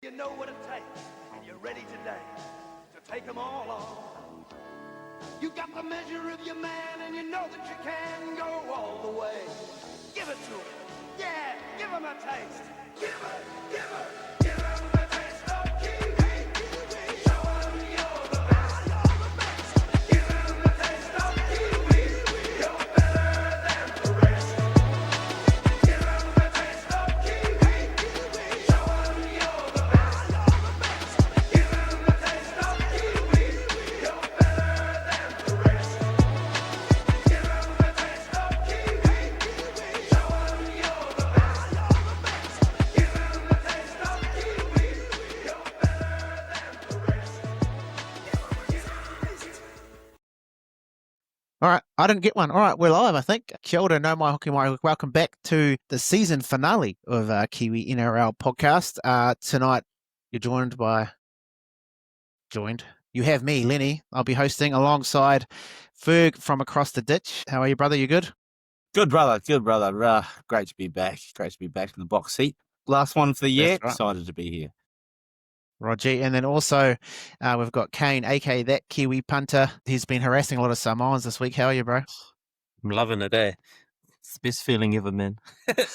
You know what it takes, and you're ready today to take them all on. You got the measure of your man, and you know that you can go all the way. Give it to him. Yeah, give him a taste. Give him a taste of Kiwi. Show him you're the best. Give him a taste of Kiwi. You're better than the rest. Give him a taste of Kiwi. Show him you're the best. Give him a taste of Kiwi. You're better than the rest. Give him a taste of Kiwi. Show him you're the best. Give him a taste of Kiwi. You're better than the rest. All right, I didn't get one. All right, we're live, I think. Kia ora, no mai hoki mai. Welcome back to the season finale of Kiwi NRL podcast. Tonight, you're you have me, Lennie. I'll be hosting alongside Ferg from across the ditch. How are you, brother? You good? Good, brother. Good, brother. Great to be back. Great to be back in the box seat. Last one for the year. That's right. Excited to be here. Roger. And then also, we've got Kane, aka that Kiwi Punter. He's been harassing a lot of Samoans this week. How are you, bro? I'm loving it, eh? It's the best feeling ever, man.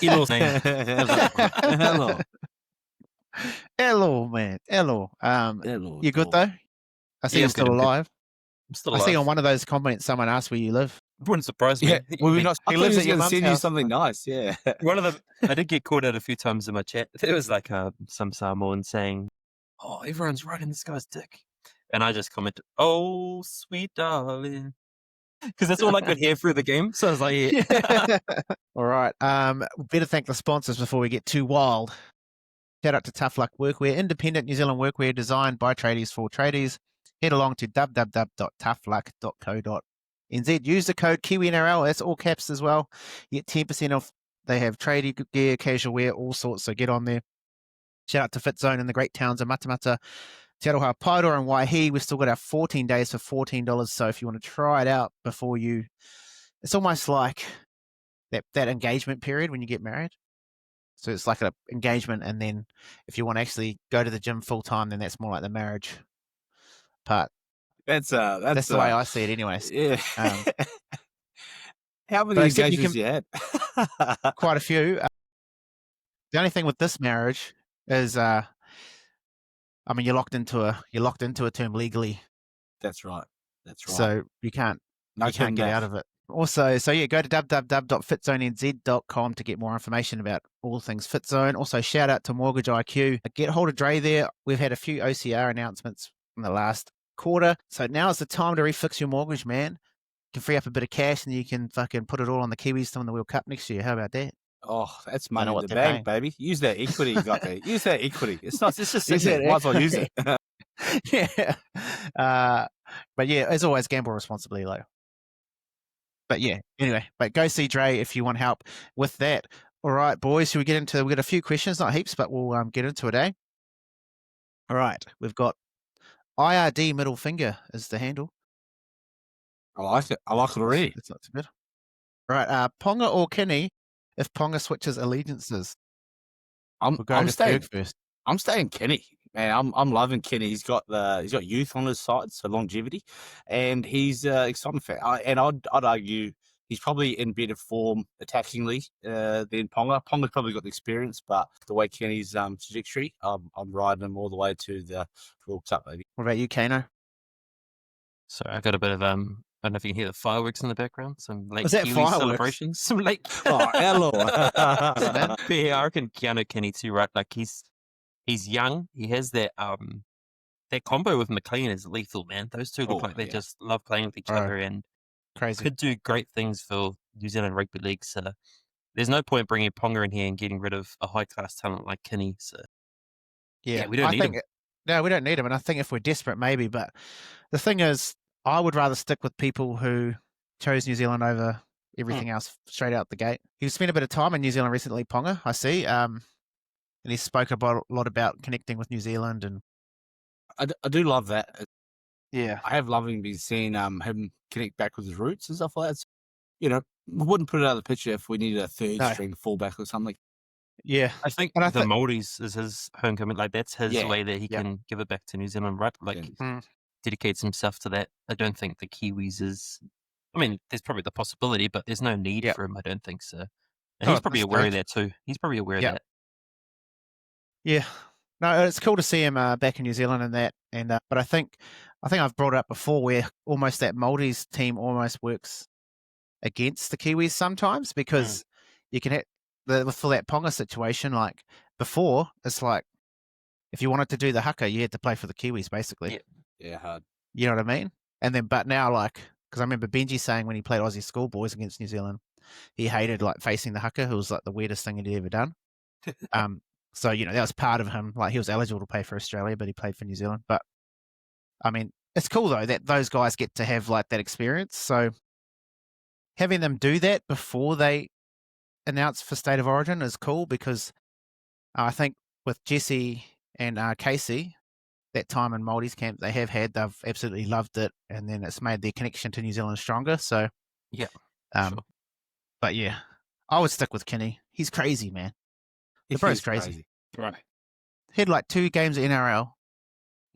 Hello, man. Hello. Hello, man. Hello. Hello. You good, though? I see Yeah, you're I'm still good, I'm good. alive. I'm still I alive. see on one of those comments someone asked where you live. Wouldn't surprise me. Yeah, were we not? He He lives lives at your going to mum's send you house. something nice. Yeah. One of them, I did get called out a few times in my chat. There was like some Samoan saying, "Oh, everyone's riding this guy's dick," and I just commented, "Oh, sweet darling," because that's all I could hear through the game. So I was like, "Yeah." All right. Better thank the sponsors before we get too wild. Shout out to Tough Luck Workwear, independent New Zealand workwear designed by tradies for tradies. Head along to www.toughluck.co.nz. Use the code KiwiNRL. That's all caps as well. You get 10% off. They have tradie gear, casual wear, all sorts. So get on there. Shout out to Fitzone in the great towns of Matamata, Te Aroha, Paidora and Waihi. We've still got our 14 days for $14. So if you want to try it out before you, it's almost like that engagement period when you get married. So it's like an engagement, and then if you want to actually go to the gym full time, then that's more like the marriage part. That's That's the way I see it, anyways. Yeah. How but many except you engagements you had? Quite a few. The only thing with this marriage is, I mean, you're locked into a term legally, That's right. That's right. so you can't no get out of it. Also, so yeah, go to www.fitzonenz.com to get more information about all things Fitzone. Also, shout out to Mortgage IQ. Get hold of Dre there. We've had a few OCR announcements in the last quarter, so now is the time to refix your mortgage, man. You can free up a bit of cash and you can fucking put it all on the Kiwis to win the World Cup next year. How about that? Oh, that's Don't know money in what the they're bank, baby. Use that equity, Gucko. Use that equity. It's not. It's just Use sitting there. that Might as well use it. Yeah. But yeah, as always, gamble responsibly, though. But yeah, anyway, but go see Dre if you want help with that. All right, boys, should we get into, we've got a few questions, not heaps, but we'll get into it, eh? All right, we've got IRD middle finger is the handle. I like it. I like it already. It's not too bad. All right, Ponga or Kinney if Ponga switches allegiances? I'm We'll go to staying. Ferg first. I'm staying Kenny. Man, I'm loving Kenny. He's got youth on his side, so longevity, and he's exciting for. And I'd argue he's probably in better form attackingly than Ponga. Ponga's probably got the experience, but the way Kenny's trajectory, I'm riding him all the way to the World Cup, baby. What about you, Kano? So I got a bit of I don't know if you can hear the fireworks in the background. Some late Was that Kiwi fireworks? celebrations. Some late. Oh, hello. But yeah, I reckon Keanu Kenny too, right? Like he's young. He has that combo with McLean is lethal, man. Those two look like they just love playing with each other and Crazy. could do great things for New Zealand rugby league. So there's no point bringing Ponga in here and getting rid of a high class talent like Kinney. So yeah, we don't need him. No, we don't need him. And I think if we're desperate, maybe. But the thing is, I would rather stick with people who chose New Zealand over everything else straight out the gate. He's spent a bit of time in New Zealand recently, Ponga, I see. And he spoke a lot about connecting with New Zealand. And I do love that. yeah, I have loving been seeing him connect back with his roots and stuff like that. So, we wouldn't put it out of the picture if we needed a third string fullback or something. Yeah. I think And I the think Māoris is his homecoming. Like that's his Yeah. way that he Yeah. can give it back to New Zealand, right? Like Yeah. dedicates himself to that. I don't think the Kiwis is. I mean, there's probably the possibility, but there's no need Yeah. for him. I don't think so. And Not he's at probably this aware of stage. that too. He's probably aware Yeah. of that. Yeah. No, it's cool to see him back in New Zealand and that. And but I think I've brought it up before where almost that Maltese team almost works against the Kiwis sometimes because you can hit for that Ponga situation. Like before, it's like if you wanted to do the haka, you had to play for the Kiwis basically. Yeah. Yeah, hard. You know what I mean? And then, but now, like, because I remember Benji saying when he played Aussie schoolboys against New Zealand, he hated like facing the haka. It was like the weirdest thing he'd ever done. So that was part of him. Like he was eligible to play for Australia, but he played for New Zealand. But I mean, it's cool though that those guys get to have like that experience. So having them do that before they announce for State of Origin is cool because I think with Jesse and Casey, that time in Maldives camp they've absolutely loved it, and then it's made their connection to New Zealand stronger. So Yeah. sure. But yeah, I would stick with Kenny. He's crazy, man. The bro's He's crazy. Right. He had like 2 games at NRL,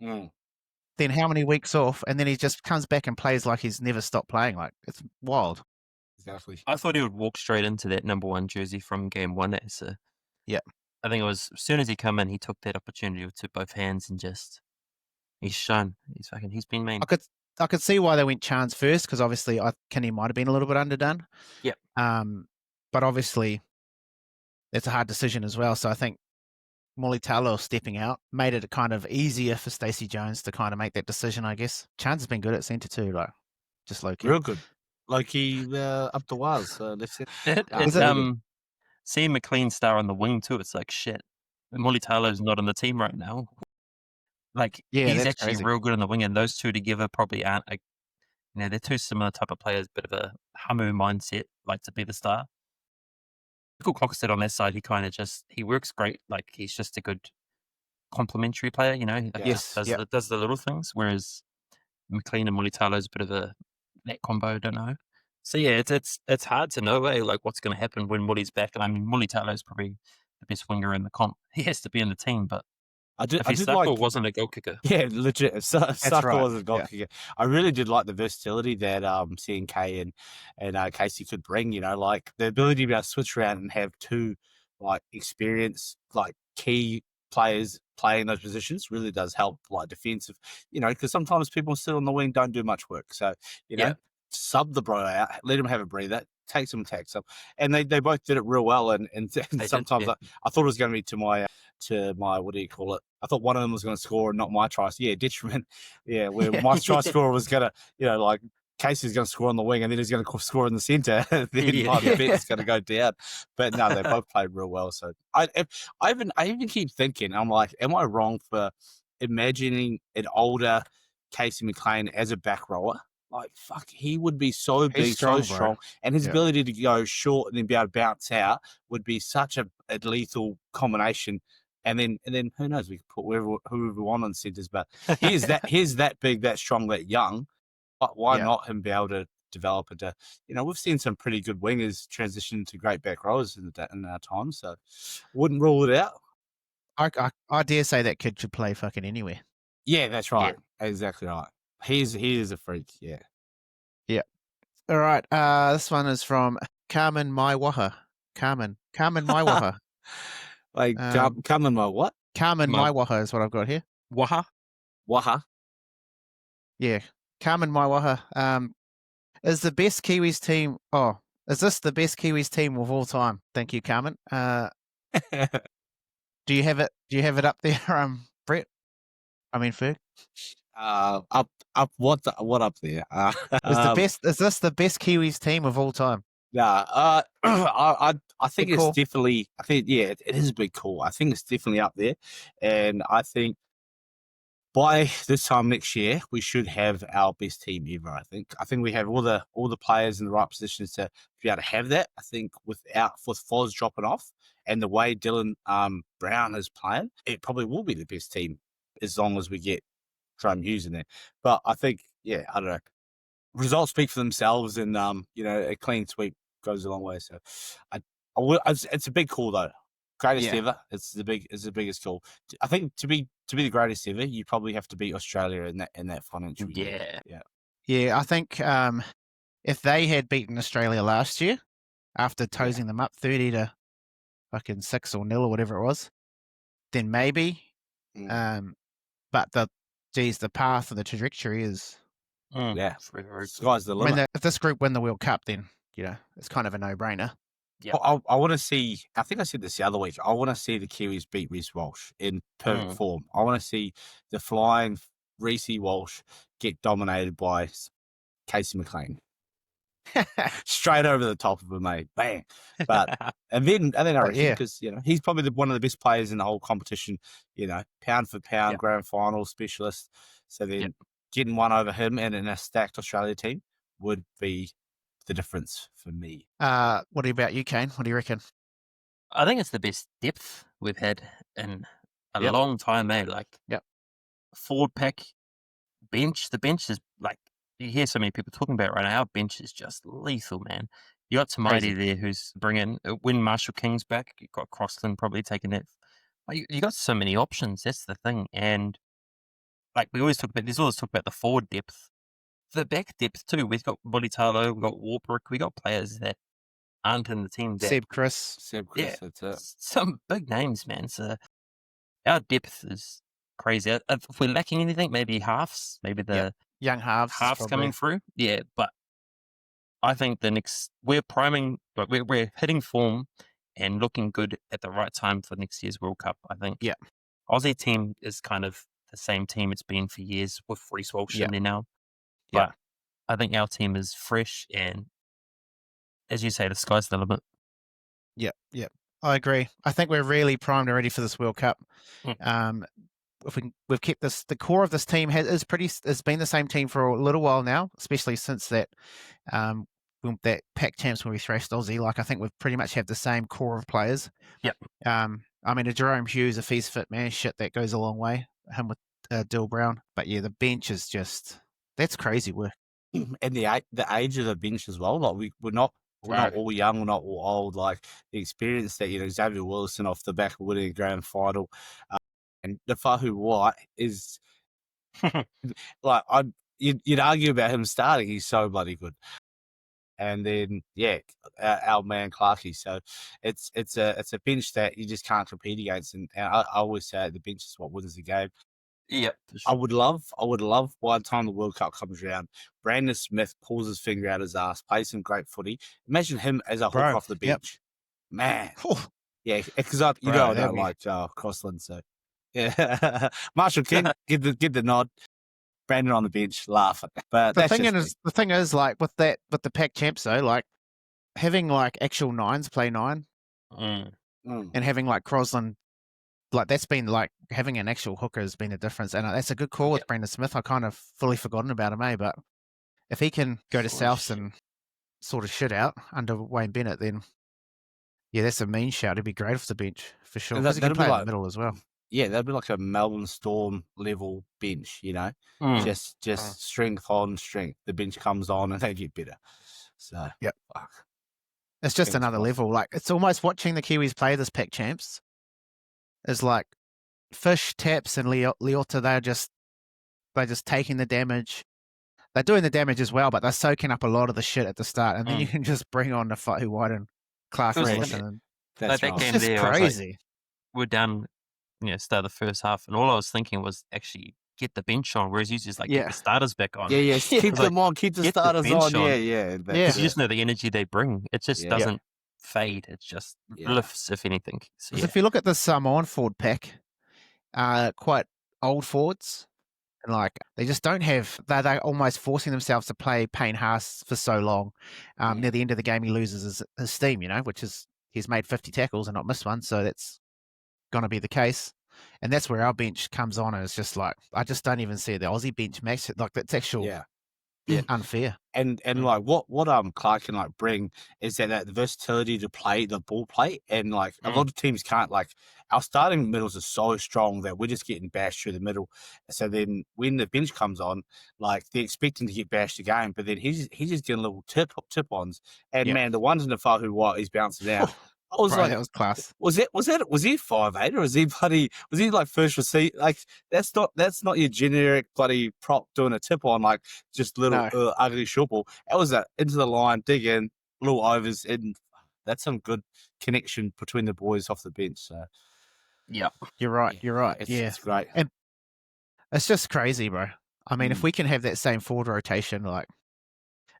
then how many weeks off, and then he just comes back and plays like he's never stopped playing. Like it's wild. Exactly. I thought he would walk straight into that number 1 jersey from game 1. So Yeah. I think it was as soon as he come in, he took that opportunity with both hands and just he's shown. He's been mean. I could see why they went Chance first because obviously Kenny might have been a little bit underdone. Yep. But obviously that's a hard decision as well. So I think Mulitalo stepping out made it kind of easier for Stacey Jones to kind of make that decision, I guess. Chance has been good at centre too, like just low key. Real good. Like he up the wires, left centre. It's seeing McLean star on the wing too. It's like shit. Mulitalo's not on the team right now. Like he's that's actually crazy. real good on the wing, and those two together probably aren't. They're two similar type of players, bit of a Hamu mindset, like to be the star. Michael Coxted on that side, he works great. Like he's just a good complementary player, Yes, does the little things. Whereas McLean and Mulitalo's a bit of that combo. I don't know. So yeah, it's hard to know, like what's going to happen when Mully's back. And I mean, Mulitalo's probably the best winger in the comp. He has to be in the team, but if he wasn't a goal kicker. Yeah, legit. Saka right. was a goal kicker. I really did like the versatility that CNK and Casey could bring. Like the ability to be able to switch around and have 2 like experienced like key players playing those positions really does help like defensive. Because sometimes people sit on the wing don't do much work. So sub the bro out, let him have a breather, take some attacks up, and they both did it real well. And sometimes I thought it was going to be to my what do you call it? I thought one of them was going to score and not my try. So detriment. Yeah, where my try scorer was going to, like Casey's going to score on the wing and then he's going to score in the centre. Then my bet's going to go down. But no, they both played real well. So I even keep thinking, I'm like, am I wrong for imagining an older Casey McLean as a back rower? Like, fuck, he would be so big, so strong. And his ability to go short and then be able to bounce out would be such a lethal combination. And then who knows, we could put whoever we want on centres. But he's that big, that strong, that young. But why not him be able to develop into, we've seen some pretty good wingers transition to great back rowers in our time. So wouldn't rule it out. I dare say that kid should play fucking anywhere. Yeah, that's right. Yeah. Exactly right. He is a freak. Yeah. Yeah. All right. This one is from Carmen Maiwaha. Carmen Maiwaha. Like Carmen my what? Carmen Maiwaha is what I've got here. Waha. Yeah. Carmen Maiwaha. Is the best Kiwis team? Oh, is this the best Kiwis team of all time? Thank you, Carmen. Do you have it? Do you have it up there, Brett? I mean, Ferg. Up. What up there? Is this the best Kiwis team of all time? Nah. I think big it's call. definitely. I think it is a big call. I think it's definitely up there, and I think by this time next year we should have our best team ever. I think we have all the players in the right positions to be able to have that. I think with Foz dropping off and the way Dylan Brown is playing, it probably will be the best team as long as we get Trump using it. But I think, I don't know. Results speak for themselves, and a clean sweep goes a long way. So, it's a big call though. greatest Yeah. ever. It's the biggest goal. I think to be the greatest ever, you probably have to beat Australia in that financial year. Yeah. Yeah, I think if they had beaten Australia last year after toesing them up 30 to fucking 6 or 0 or whatever it was, then maybe. But the path and the trajectory is. Yeah, Very, very good. sky's the I limit. mean, if this group win the World Cup, then it's kind of a no-brainer. Yeah. I want to see. I think I said this the other week. I want to see the Kiwis beat Reece Walsh in perfect form. I want to see the flying Reece Walsh get dominated by Casey McLean. Straight over the top of him, mate. Bang. But and then I reckon because he's probably one of the best players in the whole competition. Pound for pound, grand final specialist. So then getting one over him and in a stacked Australia team would be the difference for me. What about you, Kane? What do you reckon? I think it's the best depth we've had in a long time, mate. Like, forward pack, bench. The bench is like, you hear so many people talking about it right now. Our bench is just lethal, man. You got Tamaiti there who's bringing, when Marshall King's back, you got Crossland probably taking that. You got so many options. That's the thing. And like we always talk about, there's always talk about the forward depth. The back depth too. We've got Bolitalo, we've got Warbrick, we got players that aren't in the team. Seb Chris, that's it. Some big names, man. So our depth is crazy. If we're lacking anything, maybe halves, maybe the young halves coming through. Yeah, but I think the next we're priming, but we're hitting form and looking good at the right time for next year's World Cup. I think. Yeah, Aussie team is kind of the same team it's been for years with Reece Walsh in there now. But I think our team is fresh and, as you say, the sky's the limit. Yeah, I agree. I think we're really primed and ready for this World Cup. If we've kept the core of this team has been the same team for a little while now, especially since that Pac Champs when we thrashed Aussie. Like I think we've pretty much have the same core of players. Yep. I mean, a Jerome Hughes, if he's fit, man, shit, that goes a long way. Him with Dill Brown, but yeah, the bench is just. That's crazy work. And the age of the bench as well. Like we're not all young, we're not all old. Like the experience that Xavier Willison off the back of winning a grand final, and the Fahu White is like you'd argue about him starting. He's so bloody good. And then our man Clarkey. So it's a bench that you just can't compete against. And I always say the bench is what wins the game. Yep. I would love by the time the World Cup comes around, Brandon Smith pulls his finger out his ass, plays some great footy. Imagine him as a hook off the bench. Man. Yeah, because I don't like Crossland, so yeah. Marshall King, get the nod. Brandon on the bench, laugh. But the thing is, like with the Pac Champs though, like having like actual nines play 9 and having like Crossland. Like that's been like having an actual hooker has been a difference, and that's a good call with Brandon Smith. I kind of fully forgotten about him, but if he can go to Souths and sort of shit out under Wayne Bennett, then that's a mean shout. He'd be great off the bench for sure. Because he can play in the middle as well. Yeah, that'd be like a Melbourne Storm level bench, just strength on strength. The bench comes on and they get better. So fuck. It's just another level. Like it's almost watching the Kiwis play this Pac Champs. Is like Fish, Taps, and Leota. They're just taking the damage. They're doing the damage as well, but they're soaking up a lot of the shit at the start, and then you can just bring on the Fahu White and Clark Wilson. That's right. It's just crazy. We're down, start the first half, and all I was thinking was actually get the bench on, whereas you just get the starters back on. Yeah, keep them on, keep the starters on. Yeah. Because you just know the energy they bring. It just doesn't fade. It just lifts, if anything. So, if you look at the Samoan forward pack, quite old forwards, and like they just don't have. They're almost forcing themselves to play Payne Haas for so long. Near the end of the game, he loses his steam. Which is he's made 50 tackles and not missed one, so that's going to be the case. And that's where our bench comes on, and it's just like I just don't even see the Aussie bench match. Like that's actual unfair. And like what Clark can like bring is that versatility to play the ball play, and like a lot of teams can't. Like our starting middles are so strong that we're just getting bashed through the middle. So then when the bench comes on, like they're expecting to get bashed again, but then he's just getting little tip ons. And man, the ones in the Fahu White he's bouncing out. I was Bro, like, that was class. was he 5'8" or was he like first receipt? Like that's not your generic bloody prop doing a tip on like just little No. ugly short ball. That was into the line, dig in, little overs, and that's some good connection between the boys off the bench. So Yeah. You're right. You're right. it's great. And it's just crazy, bro. I mean, if Mm. we can have that same forward rotation, like,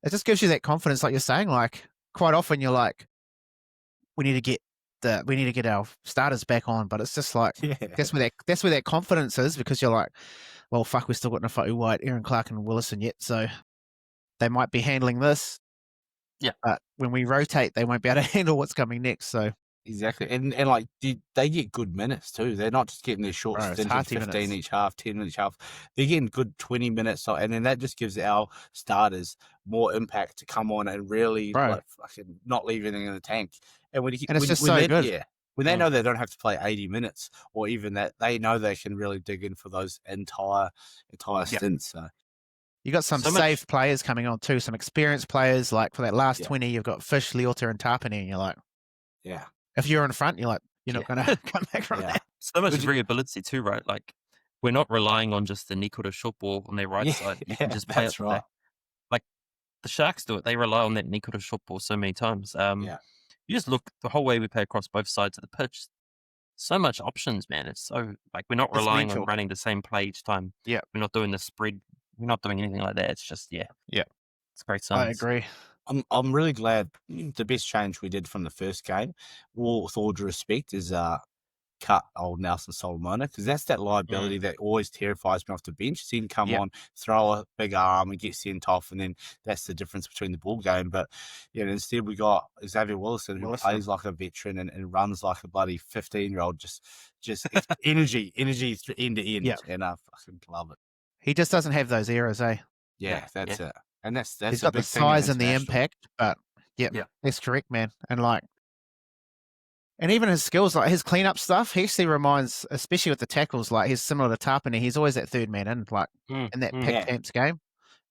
it just gives you that confidence, like you're saying. Like, quite often you're like, we need to get our starters back on, but it's just like Yeah. that's where that confidence is, because you're like, well, fuck, we're still got Nafa'u White, Aaron Clark, and Willison yet, so they might be handling this. Yeah. But when we rotate, they won't be able to handle what's coming next. So Exactly, and like they get good minutes too. They're not just getting their short Bro, it's stints of hearty 15 minutes. each half, 10 minutes each half. They're getting good 20 minutes, and then that just gives our starters more impact to come on and really Bro. like fucking not leave anything in the tank. And And it's just so good. Yeah, when they know they don't have to play 80 minutes or even that, they know they can really dig in for those entire stints. So You got some So much- safe players coming on too, some experienced players. Like for that last 20, you've got Fish, Leota, and Tapani, and you're like, yeah, if you're in front, you're like, you're not going to come back from yeah. that. So much Would you- variability too, right? Like we're not relying on just the Nikota short ball on their right Yeah, side. You yeah, can just play that's it right. like the Sharks do it. They rely on that Nikota short ball so many times. Yeah. You just look the whole way we play across both sides of the pitch. So much options, man. It's so like we're not It's relying mental. on running the same play each time. Yeah. We're not doing the spread. We're not doing anything like that. It's just Yeah. It's great I science. agree. I'm really glad the best change we did from the first game, with all due respect, is cut old Nelson Solomona, because that's that liability that always terrifies me off the bench. See him come on, throw a big arm and get sent off, and then that's the difference between the ball game. But instead we got Xavier Willison, who plays like a veteran and runs like a bloody 15-year-old, just energy end to end, and I fucking love it. He just doesn't have those errors, eh? Yeah, that's it. And that's He's a got the big thing in size and the international. impact, but Yeah. that's correct, man. And even his skills, like his cleanup stuff, he actually reminds, especially with the tackles, like he's similar to Tapani. He's always that third man in, like in that Pack Camps game.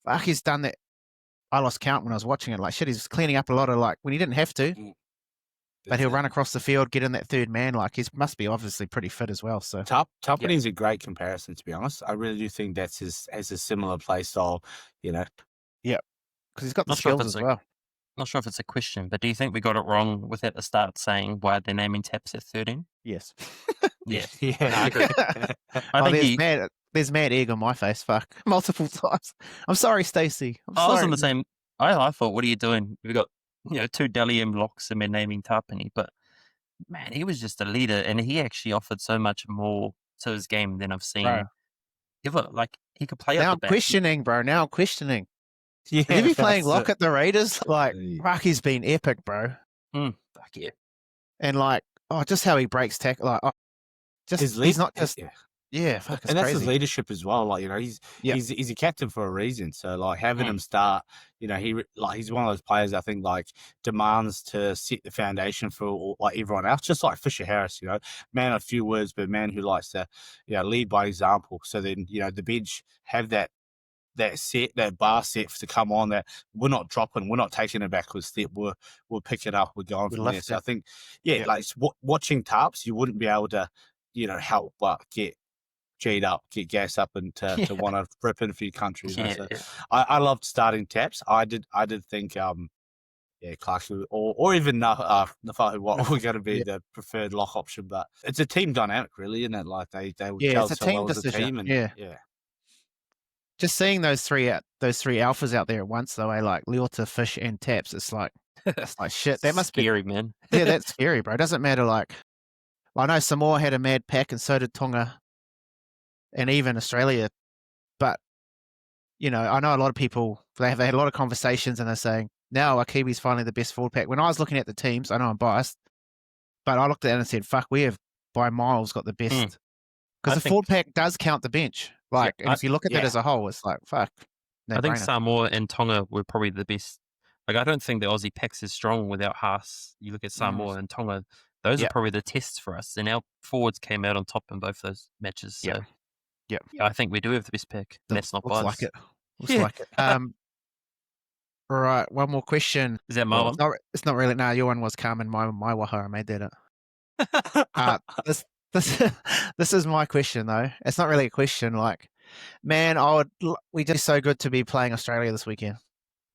Fuck, he's done that. I lost count when I was watching it. Like shit, he's cleaning up a lot of like when he didn't have to, but he'll run across the field, get in that third man. Like he must be obviously pretty fit as well. So Tapani's a great comparison, to be honest. I really do think that's has a similar play style, because he's got the Not sure if skills it's as well. Not sure if it's a question, but do you think we got it wrong with at the start saying why they're naming Taps at 13? Yes. Yeah. yeah. I agree. I think there's mad egg on my face. Fuck, multiple times. I'm sorry, Stacey. I was on the same. I thought, what are you doing? We've got two Dalian blocks and we're naming Tapani, but man, he was just a leader, and he actually offered so much more to his game than I've seen. Bro. Ever. Like he could play Now up I'm the back. questioning, bro. Now I'm questioning. Yeah, Did he be playing that's lock it. at the Raiders? Like, Yeah. Rocky's been epic, bro. Fuck yeah. And like, just how he breaks tackle. Like, he's not just fuck, it's and that's crazy. his leadership as well. Like he's a captain for a reason. So like having him start, he's one of those players I think like demands to set the foundation for like everyone else. Just like Fisher Harris, man of few words, but man who likes to lead by example. So then the bench have that bar set to come on, that we're not dropping, we're not taking a backwards step, we'll pick it up, we're going from there. So I think, like watching Tarps, you wouldn't be able to, help but get G'd up, get gas up, and to want to rip in a few countries. So I loved starting Taps. I did think, Clark or even Nafa'u White were going to be the preferred lock option, but it's a team dynamic, really, isn't it? Like they would gel it's a so team well as a decision. team, and Yeah. Just seeing those three alphas out there at once, though, like Leota, Fish, and Taps, it's like shit. That must be scary, man. Yeah, that's scary, bro. It doesn't matter. Like, I know Samoa had a mad pack, and so did Tonga, and even Australia. But I know a lot of people they had a lot of conversations, and they're saying now our Kiwis finally the best forward pack. When I was looking at the teams, I know I'm biased, but I looked at it and said, "Fuck, we have by miles got the best." Because the forward pack does count the bench. Like, and if you look at that as a whole, it's like, fuck. I think Samoa and Tonga were probably the best. Like, I don't think the Aussie pack's as strong without Haas. You look at Samoa and Tonga, those are probably the tests for us. And our forwards came out on top in both those matches. So, I think we do have the best pack. And that's not looks biased. like it. Looks like it. All right, one more question. Is that my one? It's not really. No, your one was Carmen. My waha, I made that up. This is my question though. It's not really a question. Like, man, we did so good to be playing Australia this weekend.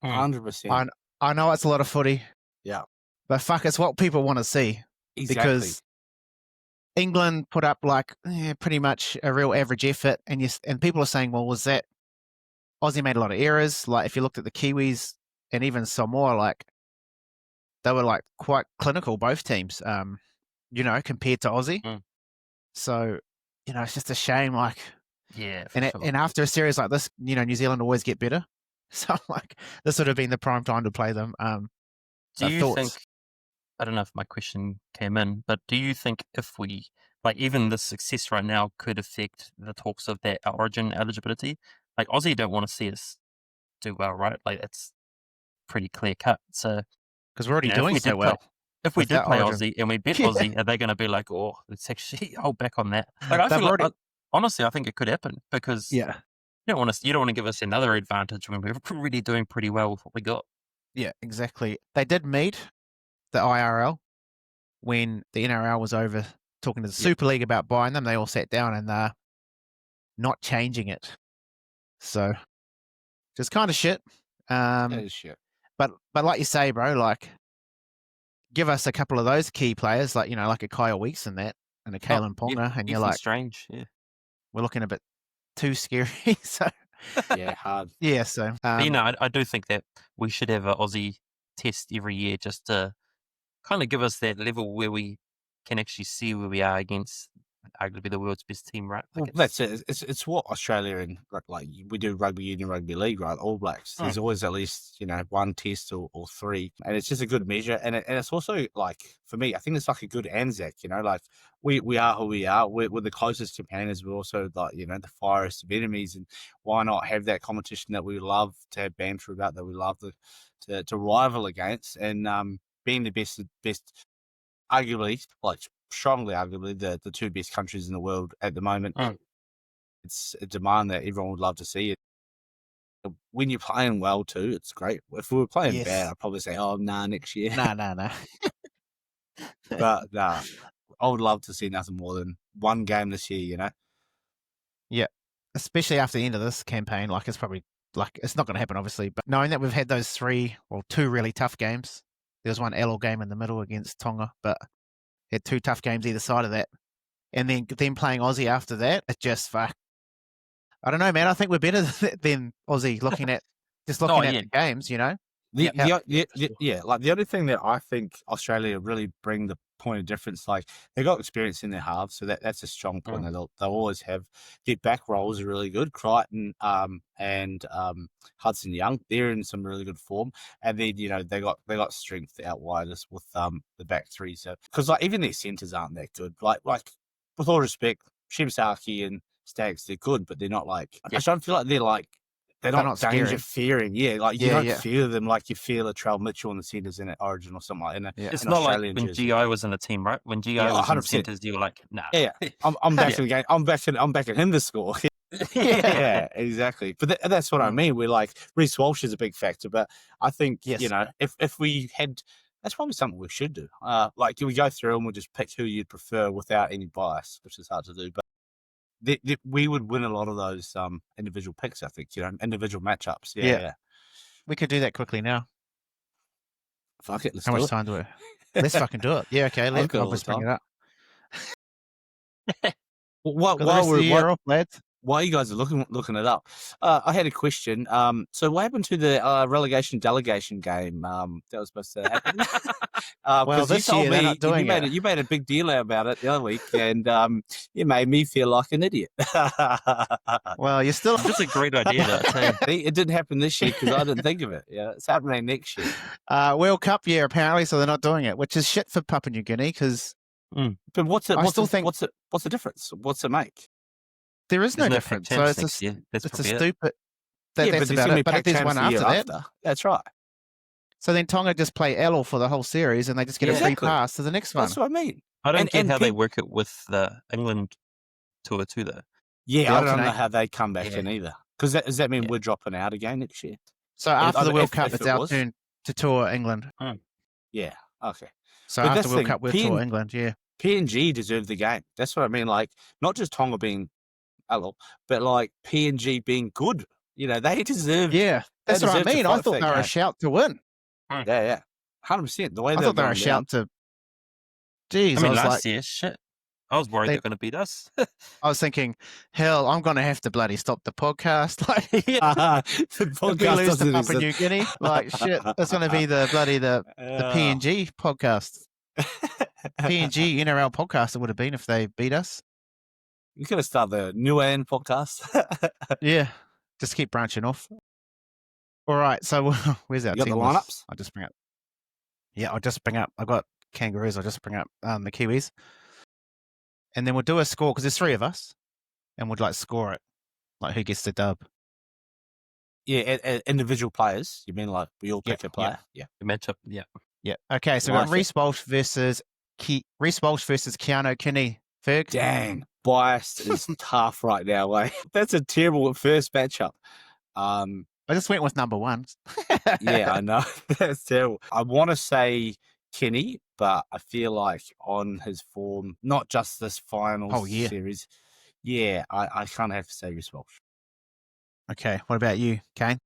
100%. I know it's a lot of footy. Yeah. But fuck, it's what people want to see. Exactly. Because England put up like pretty much a real average effort, and people are saying, well, was that Aussie made a lot of errors? Like if you looked at the Kiwis and even Samoa, like they were like quite clinical, both teams. Compared to Aussie. So, it's just a shame. Like, yeah, and after a series like this, New Zealand always get better. So, like, this would have been the prime time to play them. Do you think? I don't know if my question came in, but do you think if we even the success right now could affect the talks of that Origin eligibility? Like Aussie don't want to see us do well, right? Like it's pretty clear cut. So because we're already doing so well. If we did play Origin. Aussie and we bet Aussie, are they going to be like, oh, let's actually hold back on that? Like I feel honestly, I think it could happen because you don't want to give us another advantage when we're really doing pretty well with what we got. Yeah, exactly. They did meet the IRL when the NRL was over talking to the Super League about buying them. They all sat down and not changing it. So just kind of shit. That is shit. But like you say, bro, like give us a couple of those key players, like like a Kyle Weeks and that, and a Kalen Ponga, and you're like strange. Yeah, we're looking a bit too scary. So yeah, hard. Yeah, so I do think that we should have an Aussie test every year just to kind of give us that level where we can actually see where we are against arguably the world's best team, right? Well, that's it. It's what Australia and like we do rugby union, rugby league, right? All Blacks. There's always at least one test or three, and it's just a good measure. And it's also like for me, I think it's like a good Anzac. Like we are who we are. We're the closest companions. We're also like the fiercest of enemies, and why not have that competition that we love to have banter about, that we love to rival against, and being the best, arguably strongly arguably the two best countries in the world at the moment. It's a demand that everyone would love to see it. When you're playing well too, it's great. If we were playing bad, I'd probably say, oh, nah, next year. Nah. But nah, I would love to see nothing more than one game this year, Yeah, especially after the end of this campaign, like it's probably, like it's not going to happen, obviously, but knowing that we've had those two really tough games. There was one LL game in the middle against Tonga, but had two tough games either side of that. And then playing Aussie after that, it just fuck. I don't know, man. I think we're better than Aussie looking at the games, Like the only thing that I think Australia really bring the point of difference, like they got experience in their halves, so that's a strong point that they'll always have. Their back rolls are really good. Crichton and Hudson Young, they're in some really good form, and then they got strength out wide with the back three. So because even their centers aren't that good. Like with all respect, Shimsaki and Stags, they're good, but they're not like. I don't feel like they're not danger fearing. Yeah, like you don't feel them like you feel a Trell Mitchell in the centers in an Origin or something like that. It's not like when GI was in a team, right? When GI was in the centers, you were like, nah. Yeah. I'm back in the game. I'm backing him to score. Yeah, exactly. But that's what I mean. We're like Reece Walsh is a big factor, but I think if we had, that's probably something we should do. Like we go through and we'll just pick who you'd prefer without any bias, which is hard to do, but. We would win a lot of those individual picks, I think, individual matchups. Yeah. We could do that quickly now. Fuck it, let's How do much it. time do we? Let's fucking do it. Yeah, okay. Let's bring it up. While you guys are looking it up, I had a question. So what happened to the relegation delegation game that was supposed to happen? Well, this year they're not doing it. You made a big deal about it the other week, and you made me feel like an idiot. Well, you're still. That's a great idea, though. It didn't happen this year because I didn't think of it. Yeah, it's happening next year. World Cup year apparently, so they're not doing it, which is shit for Papua New Guinea because. But what's the difference? What's it make? There is no difference. So it's a stupid. That's about it. But there's one after that. That's right. So then Tonga just play Elo for the whole series, and they just get a free pass to the next one. That's what I mean. I don't get how they work it with the England tour too, though. Yeah, I don't know how they come back in either. Because does that mean we're dropping out again next year? So after the World Cup, if it's it our was. turn to tour England. Yeah, okay. So But after that's the World the Cup, we'll thing, tour England. Yeah. PNG deserved the game. That's what I mean. Like, not just Tonga being hello, but like PNG being good. You know, they deserved. Yeah, that's what I deserved to mean. I fight for thought they that were a game. shout to win. Yeah, 100%. The way I they were thought they were a going down. shout to. Geez, I mean, was last like, year, shit. I was worried They- they're going to beat us. I was thinking, hell, I'm going to have to bloody stop the podcast. Like, the if we podcast lose to doesn't Papua New exist. Guinea, like shit, that's going to be the PNG podcast. PNG NRL podcast it would have been if they beat us. You could have started the New End podcast. Yeah, just keep branching off. All right, so where's our You got team the list? lineups? I'll just bring up. Yeah, I'll just bring up. I've got Kangaroos. I'll just bring up the Kiwis, and then we'll do a score because there's 3 of us, and we'd like score it, like who gets the dub. Yeah, individual players. You mean like we all pick a player? Yeah. The matchup, yeah. Yeah. Okay, so we've got Like it. Reece Walsh versus Keanu Kinney. Ferg. Dang, biased is tough right now. Like that's a terrible first matchup. I just went with number 1. Yeah, I know. That's terrible. I want to say Kenny, but I feel like on his form, not just this finals series, I kind of have to say Reece Walsh. Okay, what about you, Kane?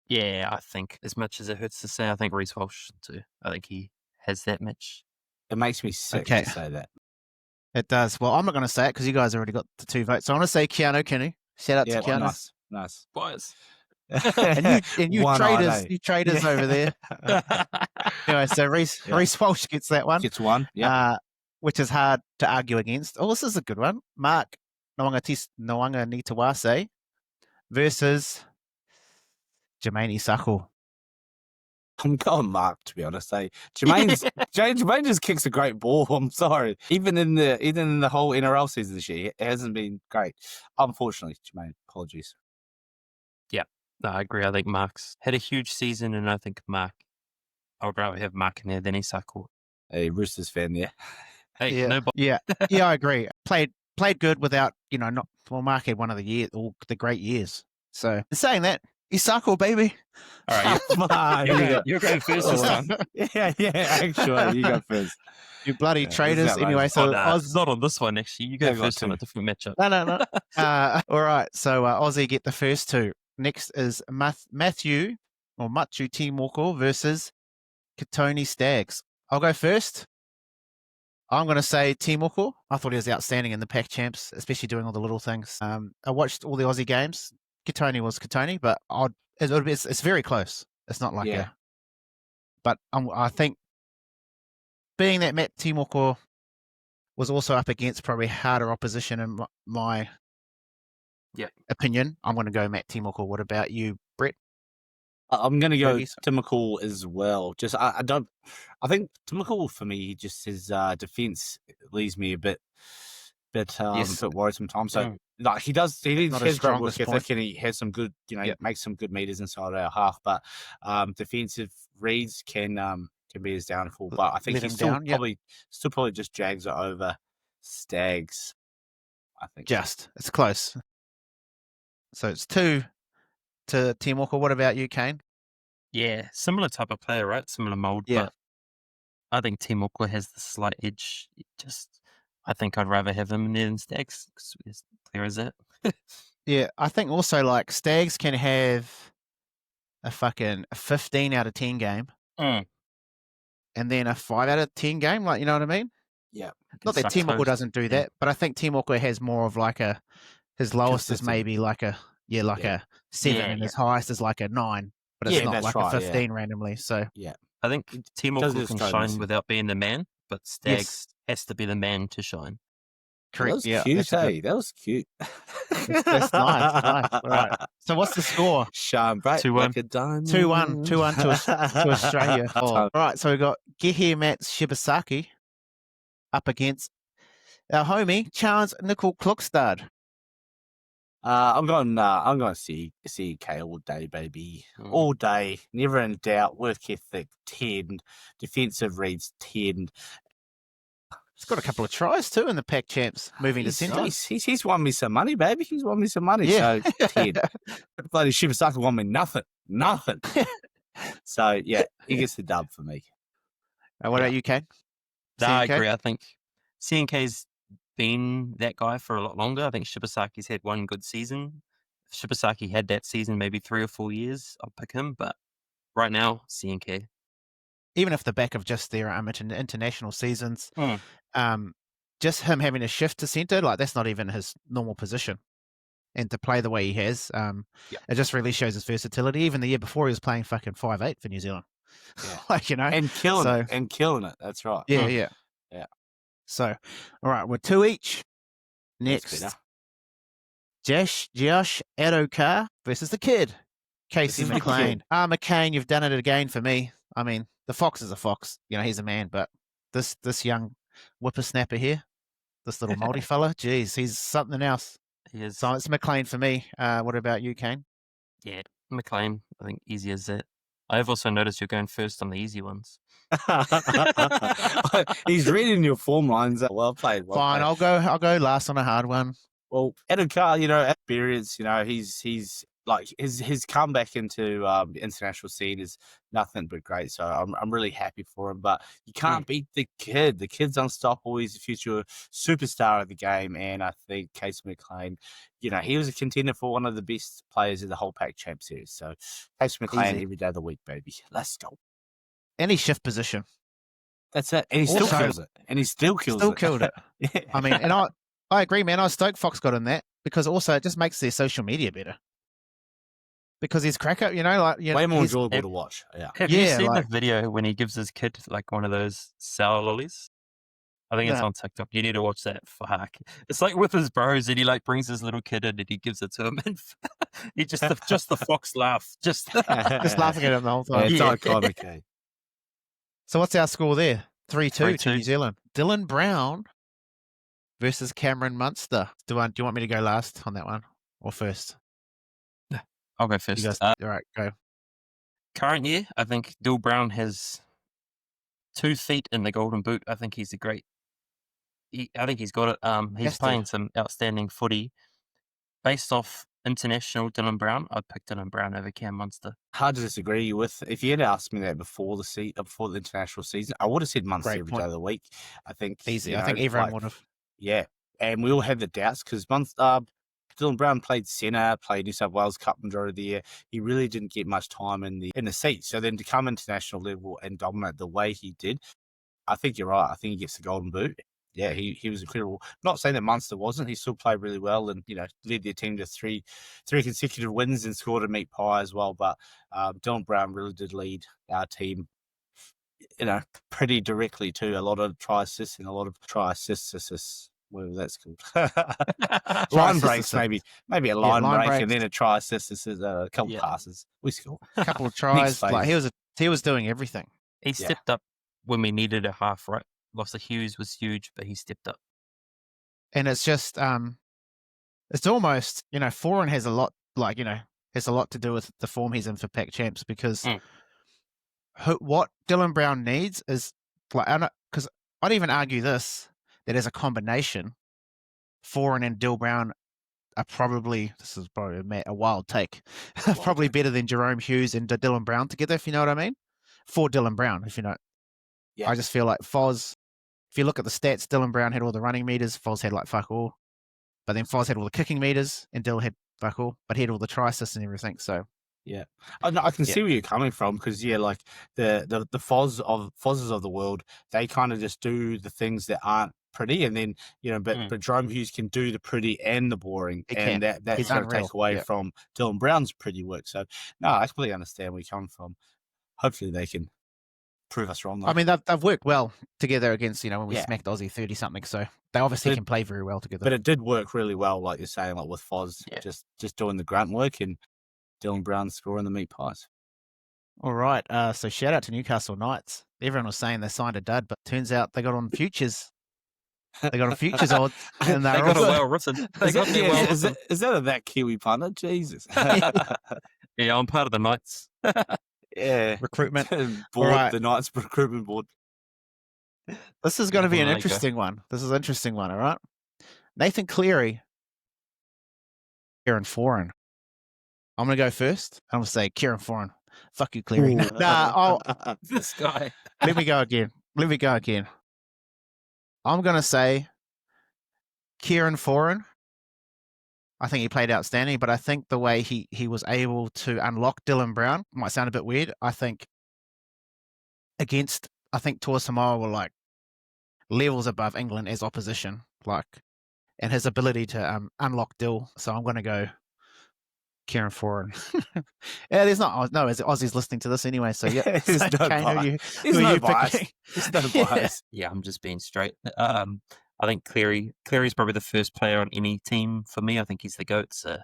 Yeah, I think as much as it hurts to say, I think Reece Walsh too. I think he has that match. It makes me sick Okay. to say that. It does. Well, I'm not going to say it because you guys already got the 2 votes. So I want to say Keanu Kinney. Shout out to Keanu. Nice. Boys. And you One-eyed, traders over there. Anyway, so Reece Walsh gets that one. Gets one. Yeah. Which is hard to argue against. Oh, this is a good one. Mark Nwanga Nitawase versus Jermaine Sako. I'm going Mark, to be honest. Jermaine just kicks a great ball. I'm sorry. Even in the whole NRL season this year, it hasn't been great. Unfortunately, Jermaine, apologies. Yeah, no, I agree. I think Mark's had a huge season, and I think I would rather have Mark in there than Isako. A Roosters fan there. Hey, Yeah, nobody. yeah, I agree. Played good without Mark had one of the great years. So saying that, Isako, baby. All right, you're going first this time. Yeah, actually, you go first. You bloody traders. outrageous. Anyway, so It's not on this one, actually. You go They've got first on two. a different matchup. No. All right, so Aussie get the first 2. Next is Matthew Timoko versus Katoni Stags. I'll go first. I'm going to say Timoko. I thought he was outstanding in the Pac Champs, especially doing all the little things. I watched all the Aussie games. Katoni was Katoni, but it's very close. It's not like But I think being that Matt Timoko was also up against probably harder opposition in my opinion, I'm going to go Matt Timoko. What about you, Brett? I'm going to go Fergie? Timokul as well. Just I think Timokul for me, just his defense leaves me a bit worried sometimes. So like he Not has great strongest work point. ethic and he has some good, makes some good meters inside our half. But defensive reads can be his downfall. But I think Let he him still down, yep. probably just drags it over Stags. I think It's close. So it's 2 to Timoko. What about you, Kane? Yeah, similar type of player, right? Similar mold, Yeah. but I think Timoko has the slight edge. I think I'd rather have him than Stags. As clear as that. Yeah, I think also like Stags can have a fucking 15 out of 10 game and then a 5 out of 10 game. Like, you know what I mean? Yeah. Not that suck Timoko toast. doesn't do that, but I think Timoko has more of like his lowest is Consistent. maybe like a 7 and his highest is like a 9, but it's Yeah, not that's like right, a 15 randomly. So I think does Timoko his can stride shine missing. without being the man, but Stags has to be the man to shine. That correct. was Yeah, cute, that's a good- hey? That was cute. that's nice. All right. So what's the score? Shine bright 2-1. like a diamond. 2-1 to Australia. All right, so we've got Gehe Mats Shibasaki up against our homie Charles Nickel Klukstad. I'm going to see K all day, baby. All day. Never in doubt. Work ethic, 10. Defensive reads, 10. He's got a couple of tries too in the Pack Champs, moving to centre. He's won me some money, baby. He's won me some money. Yeah. So, Ted, bloody Shibasaki won me nothing. So, yeah, he gets the dub for me. What about you, Kane? No, I CNK? agree. I think CNK's been that guy for a lot longer. I think Shibasaki's had one good season. If Shibasaki had that season maybe 3 or 4 years, I'll pick him. But right now, CNK. Even off the back of just their international seasons, Hmm. just him having a shift to centre, like that's not even his normal position. And to play the way he has, it just really shows his versatility. Even the year before, he was playing fucking 5'8" for New Zealand. Yeah. Like, you know. And killing it. That's right. Yeah. So, all right, we're 2 each. That's Next, better. Josh Adokar versus the kid, Casey This is the McLean. kid. McCain, you've done it again for me. I mean, the fox is a fox. You know, he's a man, but this young whippersnapper here, this little Māori fella, geez, he's something else. He is. So it's McLean for me. What about you, Kane? Yeah, McLean. I think easy as that. I've also noticed you're going first on the easy ones. He's reading your form lines. Well played. Fine, I'll go last on a hard one. Well, Edgar, experience, he's like his comeback into the international scene is nothing but great. So I'm really happy for him. But you can't beat the kid. The kid's unstoppable. He's a future superstar of the game. And I think Casey McLean, he was a contender for one of the best players in the whole Pack Champ series. So Casey McLean every day of the week, baby. Let's go. Any shift position. That's it. And he still kills it. And he still kills it. Killed it. Yeah. I mean, and I agree, man. I was stoked Fox got in that because also it just makes their social media better. Because he's cracker, way more enjoyable to watch. Yeah. Have you seen the video when he gives his kid like one of those sour lollies? I think it's on TikTok. You need to watch that. Fuck. It's like with his bros and he like brings his little kid in and he gives it to him and he just the fox laugh. Just laughing at him the whole time. It's iconic, eh? So what's our score there? 3-2 to 3-2. New Zealand. Dylan Brown versus Cameron Munster. Do you want me to go last on that one or first? I'll go first. You guys, all right, go. Current year, I think Dill Brown has 2 feet in the golden boot. I think he's I think he's got it. He's playing some outstanding footy. Based off international Dylan Brown, I'd pick Dylan Brown over Cam Munster. Hard to disagree with. If you had asked me that before the international season, I would have said Munster every day of the week. I think easy. I think everyone would have. Yeah, and we all had the doubts because Dylan Brown played centre, played New South Wales Cup majority of the year. He really didn't get much time in the seat. So then to come international level and dominate the way he did, I think you're right. I think he gets the golden boot. Yeah, he was incredible. Not saying that Munster wasn't. He still played really well and, led their team to three consecutive wins and scored a meat pie as well. But Dylan Brown really did lead our team, pretty directly too. A lot of try assists and a lot of try assists. Whatever that's called. Line breaks, maybe a line break and then a try assist, a couple passes. We score. A couple of tries. Like he was doing everything. He stepped up when we needed a half, right? Loss of Hughes was huge, but he stepped up. And it's just it's almost, Foreign has a lot has a lot to do with the form he's in for Pack Champs because what Dylan Brown needs is because I'd even argue this, that as a combination, Foreign and Dill Brown are probably a wild take, probably better than Jerome Hughes and Dylan Brown together, if you know what I mean. For Dylan Brown, if you know. Yeah. I just feel like Foz, if you look at the stats, Dylan Brown had all the running meters, Foz had like fuck all. But then Foz had all the kicking meters and Dill had fuck all, but he had all the try assists and everything. So yeah, I can see where you're coming from because like the Fozes of the world, they kind of just do the things that aren't pretty, and then but Jerome Hughes can do the pretty and the boring, and that's going to take away from Dylan Brown's pretty work. So no, I completely understand where you're coming from. Hopefully they can prove us wrong. Though. I mean, they've worked well together against when we smacked Aussie 30 something, so they obviously can play very well together. But it did work really well, like you're saying, like with Foz just doing the grunt work and Dylan Brown scoring the meat pies. All right, so shout out to Newcastle Knights. Everyone was saying they signed a dud, but turns out they got on futures. They got on futures odds, and they got a well written. Is that a Kiwi punter? Jesus. Yeah, I'm part of the Knights. Yeah, recruitment board, the Knights recruitment board. This is going to be an Well, there you go. interesting one. This is an interesting one, all right? Nathan Cleary, Kieran Foran. I'm going to go first. I'm going to say Kieran Foran. Fuck you, Cleary. Nah, This guy. let me go again. I'm going to say Kieran Foran. I think he played outstanding, but I think the way he was able to unlock Dylan Brown might sound a bit weird. I think Toa Samoa were like levels above England as opposition, and his ability to unlock Dill. So I'm going to go Kieran Foran. Yeah, there's no Aussies listening to this anyway. So yeah, There's so, no Kane, bias. who There's are no you bias. picking? There's no Yeah. bias. Yeah, I'm just being straight. I think Cleary's probably the first player on any team for me. I think he's the GOAT. So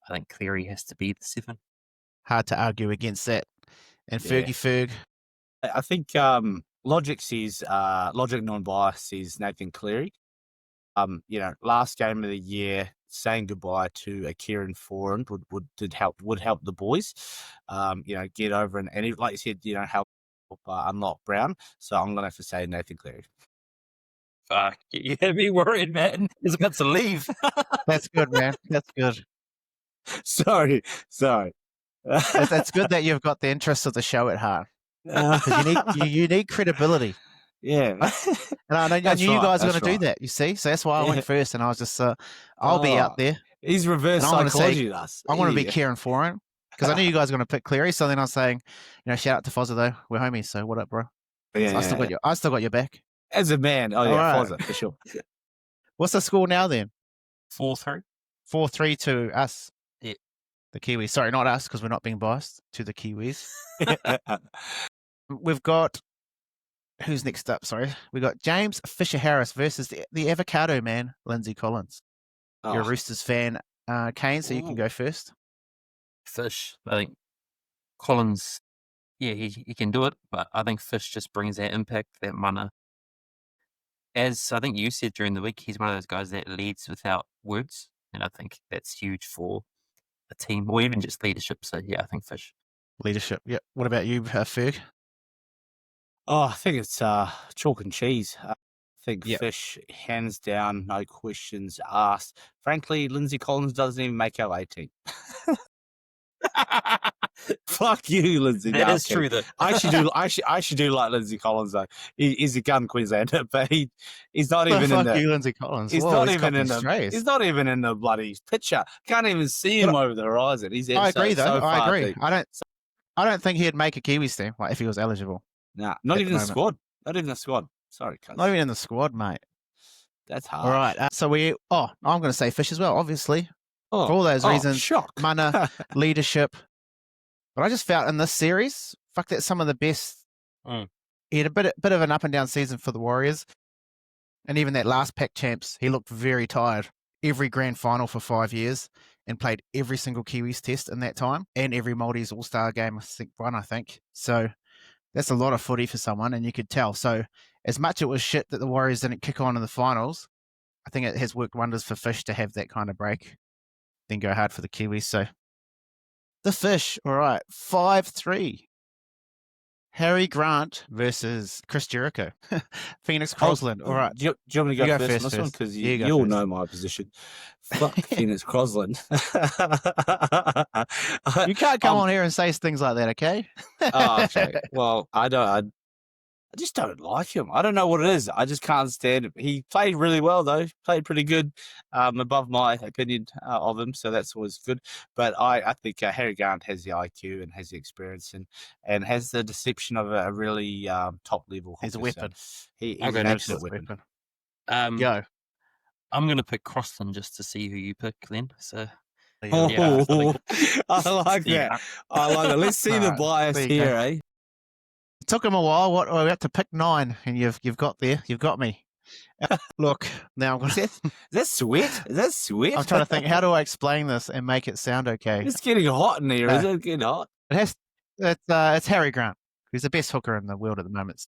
I think Cleary has to be the 7. Hard to argue against that. And Yeah. Ferg. I think logic non-bias says Nathan Cleary. Last game of the year, saying goodbye to a Kieran Foran would help the boys. Get over and like you said, help unlock Brown. So I'm gonna have to say Nathan Cleary. Fuck, you had me worried, man. He's about to leave. That's good, man. That's good. Sorry. It's good that you've got the interest of the show at heart. Because you need credibility. Yeah. And I That's knew you right, guys were that's going to do right. that, you see? So that's why I Yeah. went first, and I was just, I'll be out there. He's reverse And I wanna say- psychology to us. I want to be Yeah. Kieran Foran, because I knew you guys were going to pick Cleary. So then I was saying, shout out to Fozza, though. We're homies, so what up, bro? Yeah, So I still got your back. As a man, All right. Fozza, for sure. What's the score now, then? 4-3. 4-3 to us. Yeah. The Kiwis. Sorry, not us, because we're not being biased, to the Kiwis. We've got... Who's next up? Sorry. We got James Fisher-Harris versus the avocado man, Lindsay Collins. You're a Roosters fan, Kane, so you can go first. Fish. I think Collins, yeah, he can do it, but I think Fish just brings that impact, that mana. As I think you said during the week, he's one of those guys that leads without words, and I think that's huge for a team, or even just leadership. So yeah, I think Fish. Leadership. Yep. What about you, Ferg? I think it's chalk and cheese. I think Yep. Fish, hands down, no questions asked. Frankly, Lindsay Collins doesn't even make our 18. Fuck you, Lindsay. That No, is I'm kidding. true, though. I actually do like Lindsay Collins though. He's a gun Queenslander, but he's not even in Fuck the. you, Lindsay Collins. He's Whoa, not he's even in copping the. strays. He's not even in the bloody picture. Can't even see him over the horizon. He's I agree, so though. I far agree. deep. I don't think he'd make a Kiwis team, if he was eligible. Nah, not At even the the moment. squad. Not even the squad. Sorry, cuz. Not even in the squad, mate. That's hard. All right. I'm going to say Fish as well, obviously. Oh, For all those reasons, shock. mana, leadership. But I just felt in this series, that's some of the best. Mm. He had a bit of an up and down season for the Warriors. And even that last pack champs, he looked very tired. Every grand final for 5 years and played every single Kiwis test in that time and every Maltese All-Star game, I think. So that's a lot of footy for someone, and you could tell. So as much it was shit that the Warriors didn't kick on in the finals, I think it has worked wonders for Fish to have that kind of break, then go hard for the Kiwis. So the Fish, all right, 5-3. Harry Grant versus Chris Jericho. Phoenix Crosland. All right. Do you want me to You go go first on first, this one? first. Because You go you'll first. know my position. Fuck Phoenix Crosland. You can't come on here and say things like that, okay? Okay. Well, I just don't like him. I don't know what it is. I just can't stand him. He played really well, though. Played pretty good, above my opinion of him, so that's always good. But I think Harry Grant has the IQ and has the experience and has the deception of a really top-level He's a hooker, so weapon. He's I'll go an next. absolute weapon. Go. I'm going to pick Crossland just to see who you pick, Glenn. So Oh, Yeah, I like Yeah. that. I like it. Let's see the Alright, bias there you go. here, eh? It took him a while. We had to pick 9, and you've got there. You've got me. Look, now I'm going to... Is that sweat? Is that sweat? I'm trying to think, how do I explain this and make it sound okay? It's getting hot in here. Is it getting hot? It's Harry Grant, who's the best hooker in the world at the moment.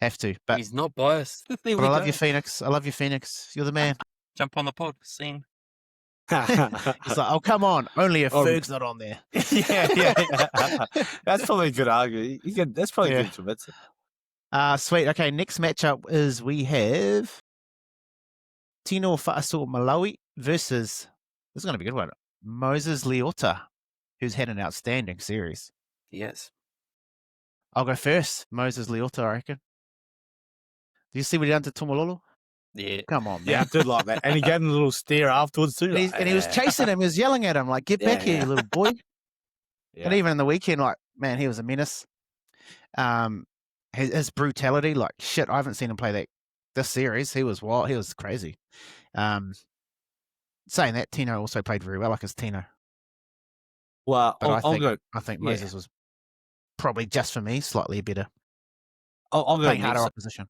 Have to, but he's not biased. There I we love go. you, Phoenix. I love you, Phoenix. You're the man. Jump on the pod scene. He's like, oh, come on. Only if Oh. Ferg's not on there. yeah. That's probably a good argument. That's probably Yeah. good to admit. Sweet. Okay, next matchup is we have Tino Fa'aso Malawi versus, this is going to be a good one, Moses Leota, who's had an outstanding series. Yes. I'll go first. Moses Leota, I reckon. Do you see what he done to Tomololo? Yeah. Come on, man. Yeah, I did like that. And he gave him a little stare afterwards too. And he was chasing him. He was yelling at him, like, get back here, you little boy. Yeah. And even in the weekend, like, man, he was a menace. His brutality, like, shit, I haven't seen him play this series. He was wild. He was crazy. Saying that, Tino also played very well, like as Tino. Well, But I think yeah. Moses was probably, just for me, slightly better. I'll go Playing harder next. opposition.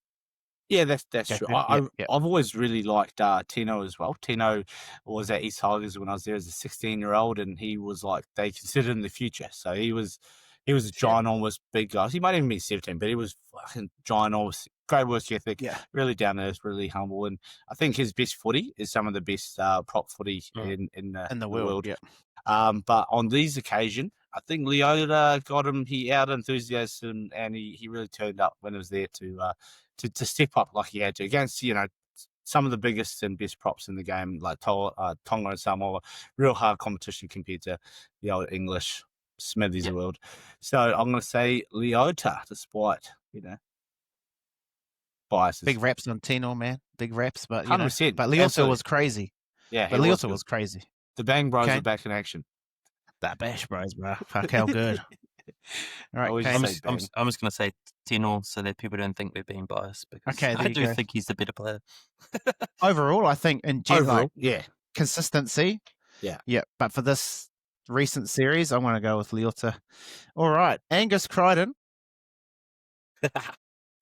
Yeah, that's Okay, true. good. Yeah. I've always really liked Tino as well. Tino was at East Tigers when I was there as a 16-year-old, and he was like, they considered him the future. So he was a ginormous big guy. He might even be 17, but he was fucking ginormous. Great work ethic. Yeah. Really down to earth, really humble, and I think his best footy is some of the best prop footy in the world. Yeah. But on these occasions, I think Leota got him. He out enthusiastic, and he really turned up when it was there to step up like he had to against, some of the biggest and best props in the game, like Tonga and Samoa. Real hard competition compared to the old English Smithies of the world. So I'm going to say Leota, despite, biases. Big raps on Tino, man. Big raps, but 100%. But Leota was crazy. Yeah, but Leota was crazy. The Bang Bros Okay. are back in action. That Bash Bros, bro. Fuck, how good. All right, Always Kane. say I'm Bang. just going to say Tino so that people don't think we're being biased, because Okay, there I you do go. think he's the better player. Overall, I think in general, Overall, yeah. consistency. Yeah. Yeah, but for this recent series, I want to go with Leota. All right, Angus Crichton.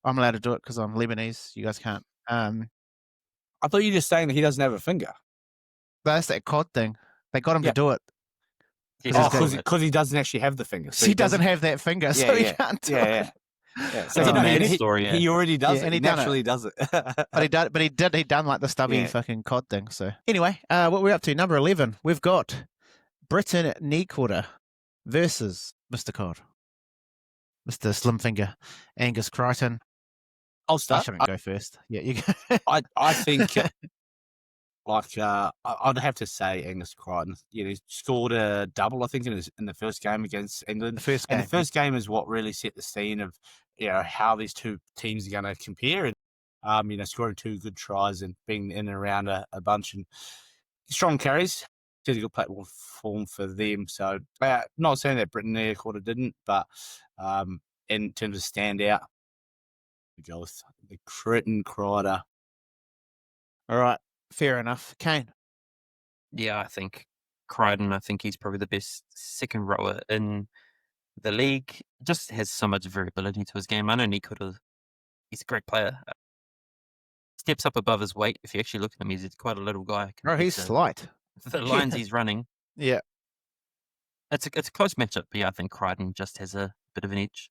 I'm allowed to do it because I'm Lebanese. You guys can't. I thought you were just saying that he doesn't have a finger. That's that COD thing. They got him to do it. Because he doesn't actually have the finger. So he doesn't have that finger, so he can't do it. Yeah. So he already does it. and He he done naturally does it. But he done like the stubby fucking COD thing. So anyway, what we're up to, number 11, we've got Britain Nikora versus Mr. COD, Mr. Slimfinger, Angus Crichton. I'll I start. shouldn't go first. Yeah, you go. I think, I'd have to say Angus Crichton. He scored a double, I think, in the first game against England. The first game. And the first game is what really set the scene of, how these two teams are going to compare. And, scoring 2 good tries and being in and around a bunch, and strong carries. Did a good platform form for them. So, not saying that Britain Nikora didn't, but in terms of standout, we go with the Crichton Crider. All right, fair enough. Kane. Yeah, I think Crichton, I think he's probably the best second rower in the league. Just has so much variability to his game. I know Nikora, he's a great player. Steps up above his weight. If you actually look at him, he's quite a little guy. Oh, he's slight. The lines he's running. Yeah. It's a close matchup, but yeah, I think Crichton just has a bit of an edge.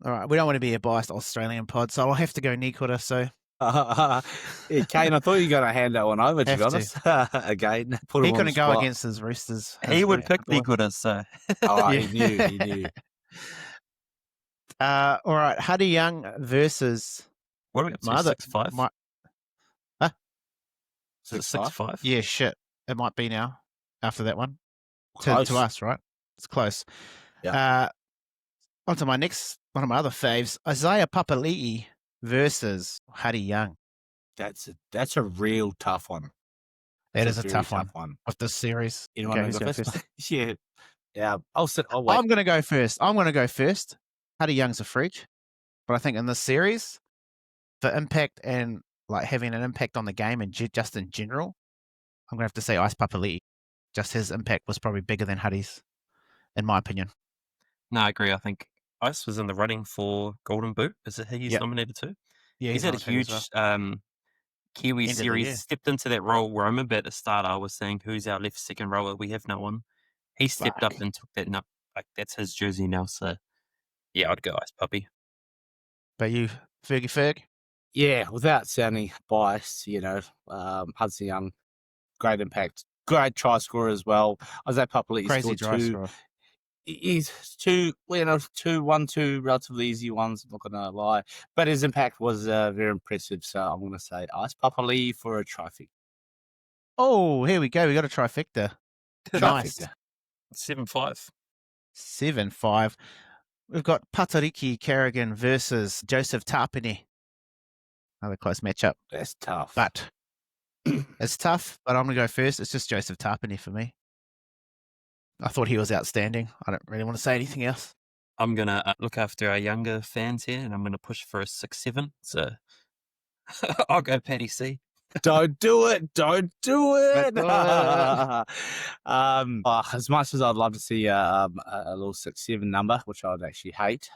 All right, we don't want to be a biased Australian pod, so I'll have to go Nikora. So Yeah, Kane, I thought you were going to hand that one over, to be Have to. honest. Again, put he him on couldn't the go spot. against his Roosters. He would pick Nikora, so. Oh, Yeah. he knew. All right, Huddy Young versus What are we up to? my other 6-5? my- Is it 6-5? Yeah, shit. It might be now after that one. Close. To us, right? It's close. Yeah. On to my next, one of my other faves, Isaiah Papali'i versus Huddy Young. That's a real tough one. That is a very tough one with this series. Anyone Okay, want to who's go going first? Yeah. I'll wait. I'm going to go first. Huddy Young's a freak, but I think in this series, for impact and like having an impact on the game and just in general, I'm going to have to say Ice Papali'i. Just his impact was probably bigger than Huddy's, in my opinion. No, I agree. I think Ice was in the running for Golden Boot. Is it he's Yep. nominated too? Yeah, He's had a nominated as huge well. Kiwi End of the series, year. stepped into that role where I remember at the start I was saying, who's our left second rower? We have no one. He stepped up Fuck. and took that. Like that's his jersey now. So yeah, I'd go Ice Puppy. But you, Ferg? Yeah, without sounding biased, Hudson Young, great impact, great try scorer as well. Isaiah Papali'i Crazy scored dry 2. score. He's two, 1-2 relatively easy ones, I'm not going to lie. But his impact was very impressive. So I'm going to say Ice Papa Lee for a trifecta. Oh, here we go. We got a trifecta. Nice. 7-5. 7-5. We've got Patariki Carrigan versus Joseph Tapine. Another close matchup. That's tough. But it's tough, but I'm going to go first. It's just Joseph Tapine for me. I thought he was outstanding. I don't really want to say anything else. I'm going to look after our younger fans here, and I'm going to push for a 6-7. So I'll go Paddy C. Don't do it. Don't do it. As much as I'd love to see a little 6-7 number, which I'd actually hate,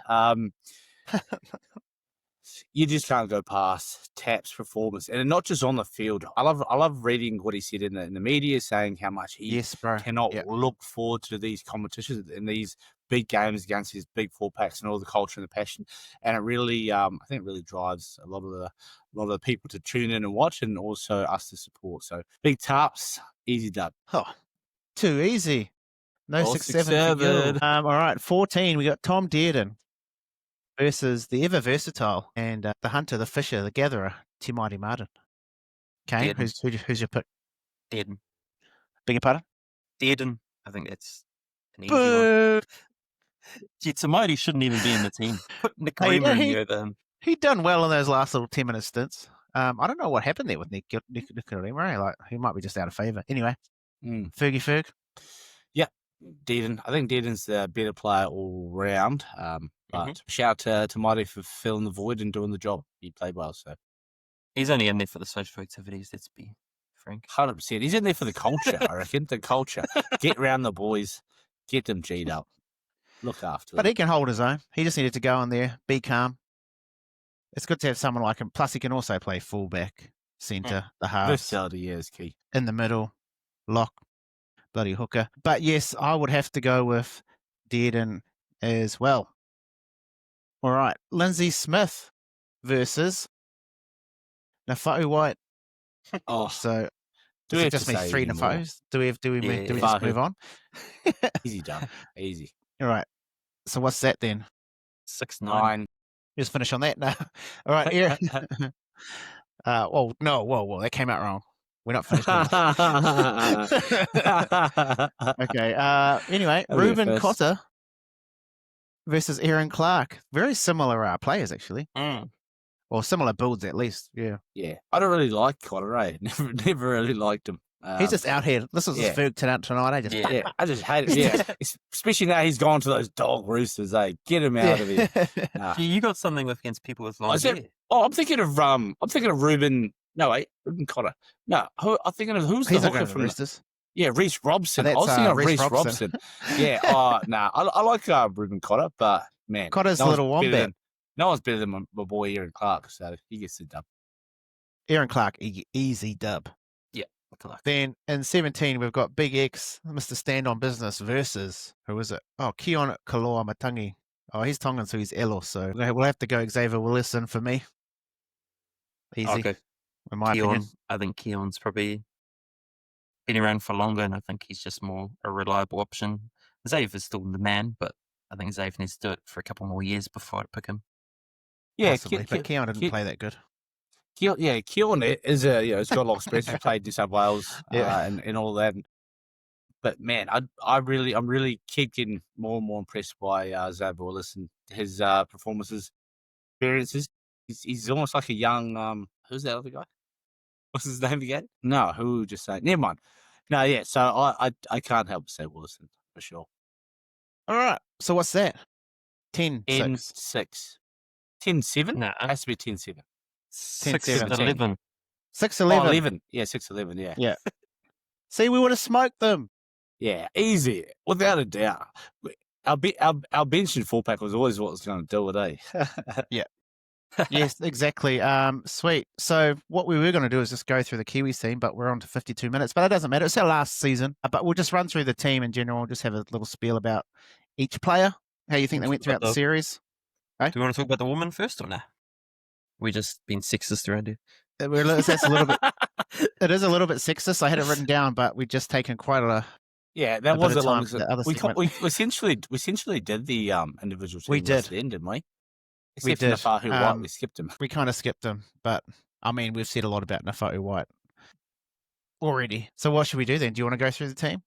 you just can't go past Tap's performance, and not just on the field. I love reading what he said in the media, saying how much he cannot look forward to these competitions and these big games against his big 4-packs and all the culture and the passion. And it really, I think, it really drives a lot of the people to tune in and watch, and also us to support. So big Taps, easy dub. Oh, too easy. No 6-7 for Gil. All right, 14. We got Tom Dearden versus the ever versatile and the hunter, the fisher, the gatherer, Te Maire Martin. Kane, who's your pick? Dearden. Beg your pardon? Dearden. I think that's an easy one. Gee, Te Maire shouldn't even be in the team. Put Nick Creamery over him. He'd done well in those last little 10-minute stints. I don't know what happened there with Nick Creamery. Like, he might be just out of favour. Anyway, Ferg. Yeah, Dearden. I think Dearden's the better player all round. But shout out to Maire for filling the void and doing the job. He played well, so he's only in there for the social activities. Let's be frank. 100%. He's in there for the culture. I reckon the culture. Get round the boys, get them G'd up, look after them. But he can hold his own. He just needed to go in there, be calm. It's good to have someone like him. Plus, he can also play fullback, centre, the halves. Versatility is key. In the middle, lock, bloody hooker. But yes, I would have to go with Dearden as well. All right, Lindsay Smith versus Nafa'u White. Oh, so do we just me 3 Nafa'us? Do we just move on? Easy done, easy. All right. So what's that then? 6-9. Just finish on that now. All right, Aaron. Whoa, that came out wrong. We're not finished. Okay. Anyway, Ruben Cotter versus Aaron Clark. Very similar players, actually. Or similar builds, at least. Yeah. Yeah. I don't really like Cotter, eh? Never really liked him. He's just out here. This was his Ferg tonight. I just hate it. Yeah. Especially now he's gone to those dog roosters, eh? Get him out of here. You got something against people with long hair. I'm thinking of Ruben. No, wait, Ruben Cotter. No, I'm thinking of who's the hooker from Roosters. Yeah, Reece Robson. I was thinking of Reece Robson. Yeah. I like Ruben Cotter, but man, Cotter's a little wombat. No one's better than my boy Aaron Clark, so he gets the dub. Aaron Clark, easy dub. Yeah. Then in 17, we've got Big X, Mr. Stand on Business versus, who is it? Oh, Keon Kaloa Matangi. Oh, he's Tongan, so he's Elo. So we'll have to go Xavier Willison for me. Easy. Okay. In my opinion. I think Keon's probably been around for longer, and I think he's just more a reliable option. Xavier is still the man, but I think Xavier needs to do it for a couple more years before I pick him. Yeah, possibly, but Keon didn't play that good. Keon is he's got a lot of experience. He played New South Wales, and all that. But man, I'm really keep getting more and more impressed by Xavier Willison, his performances, experiences. He's almost like a young who's that other guy? What's his name again? No, who just saying? Never mind. No, yeah. So I can't help but say Willison for sure. All right. So what's that? 10-6. 10-7? No, it has to be 10-7. 6-11. 6-11. 11. Yeah, 6-11. Yeah. Yeah. See, we would have smoked them. Yeah, easy, without a doubt. Our bench and 4-pack was always what was going to do it, eh? Yeah. Yes, exactly. Sweet. So what we were going to do is just go through the Kiwis team, but we're on to 52 minutes. But it doesn't matter. It's our last season. But we'll just run through the team in general. Just have a little spiel about each player, how you think they went throughout the series. Do we want to talk about the woman first or no? We just been sexist around here. That's a little bit. It is a little bit sexist. I had it written down, but we've just taken quite a Yeah, a that bit was of as long time as for the other we segment. we essentially did the individual We team list did. then, didn't we? We Except for did. Nafahu White, we skipped him. We kind of skipped him, but I mean, we've said a lot about Nafa'u White already. So what should we do then? Do you want to go through the team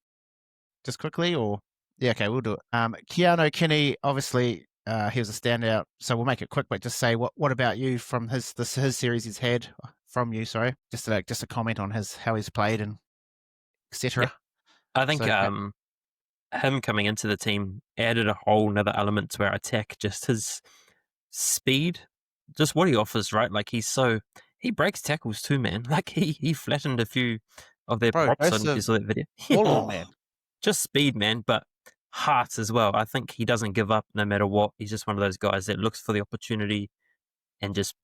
just quickly, or yeah, okay, we'll do it. Keanu Kinney, obviously, he was a standout, so we'll make it quick. But just say what about you from his series he's had from you? Sorry, just a comment on how he's played and etc. I think So, him coming into the team added a whole nother element to our attack. Just his speed, just what he offers, right? Like he breaks tackles too, man. Like he flattened a few of their bro, props on his that video. all of them, man. Just speed, man, but heart as well. I think he doesn't give up no matter what. He's just one of those guys that looks for the opportunity and just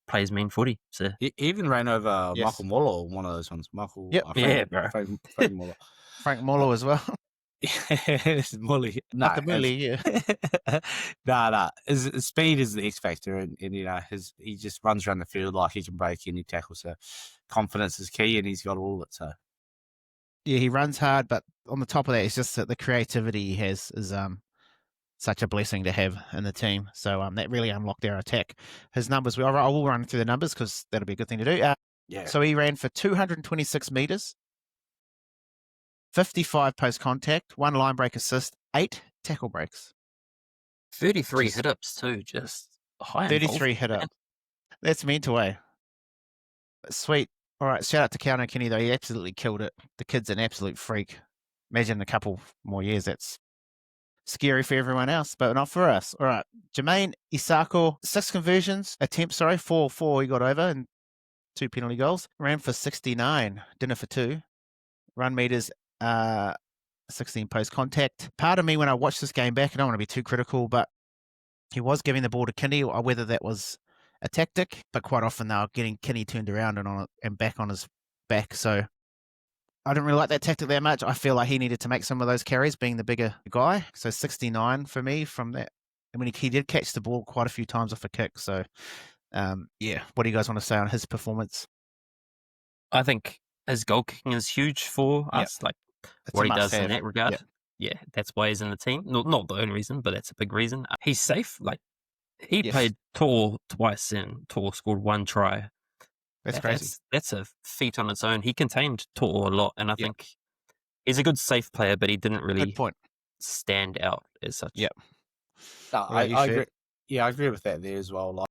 plays mean footy. So He even ran over Yes. Michael Muller, one of those ones. Michael, Yep. Yeah, bro. Frank Muller. Frank Molo as well. Yes, Mully. Like a bully, yeah. Nah. His speed is the X factor, and you know he just runs around the field like he can break any tackle. So confidence is key, and he's got all of it. So Yeah, he runs hard, but on the top of that, it's just that the creativity he has is such a blessing to have in the team. So that really unlocked our attack. His numbers, I will run through the numbers because that'll be a good thing to do. yeah. So he ran for 226 meters, 55 post contact, 1 line break assist, 8 tackle breaks, 33 Just- hit-ups too, just high 33 hit involvement, up. That's mental, eh? Sweet. All right, shout out to Keanu Kinney, though. He absolutely killed it. The kid's an absolute freak. Imagine a couple more years. That's scary for everyone else, but not for us. All right, Jermaine Isako, 6 conversions, attempts, 4 he got over, and 2 penalty goals. Ran for 69, dinner for 2. Run meters, 16 post contact. Part of me, when I watched this game back, I don't want to be too critical, but he was giving the ball to Kinney, or whether that was a tactic, but quite often they were getting Kinney turned around and back on his back. So I didn't really like that tactic that much. I feel like he needed to make some of those carries, being the bigger guy. So 69 for me from that. I mean, he did catch the ball quite a few times off a kick. So, yeah, what do you guys want to say on his performance? I think his goal kicking is huge for Yep. us. Like It's what a he does in must-have. that regard. Yep. Yeah, that's why he's in the team. Not the only reason, but that's a big reason. He's safe. Like he Yes. played Tor twice and Tor scored 1 try. That's crazy. That's a feat on its own. He contained Tor a lot, and I Yep. think he's a good safe player, but he didn't really Good point. stand out as such. Yep. No, What about you, I Ferg? agree. Yeah, I agree with that there as well. Like,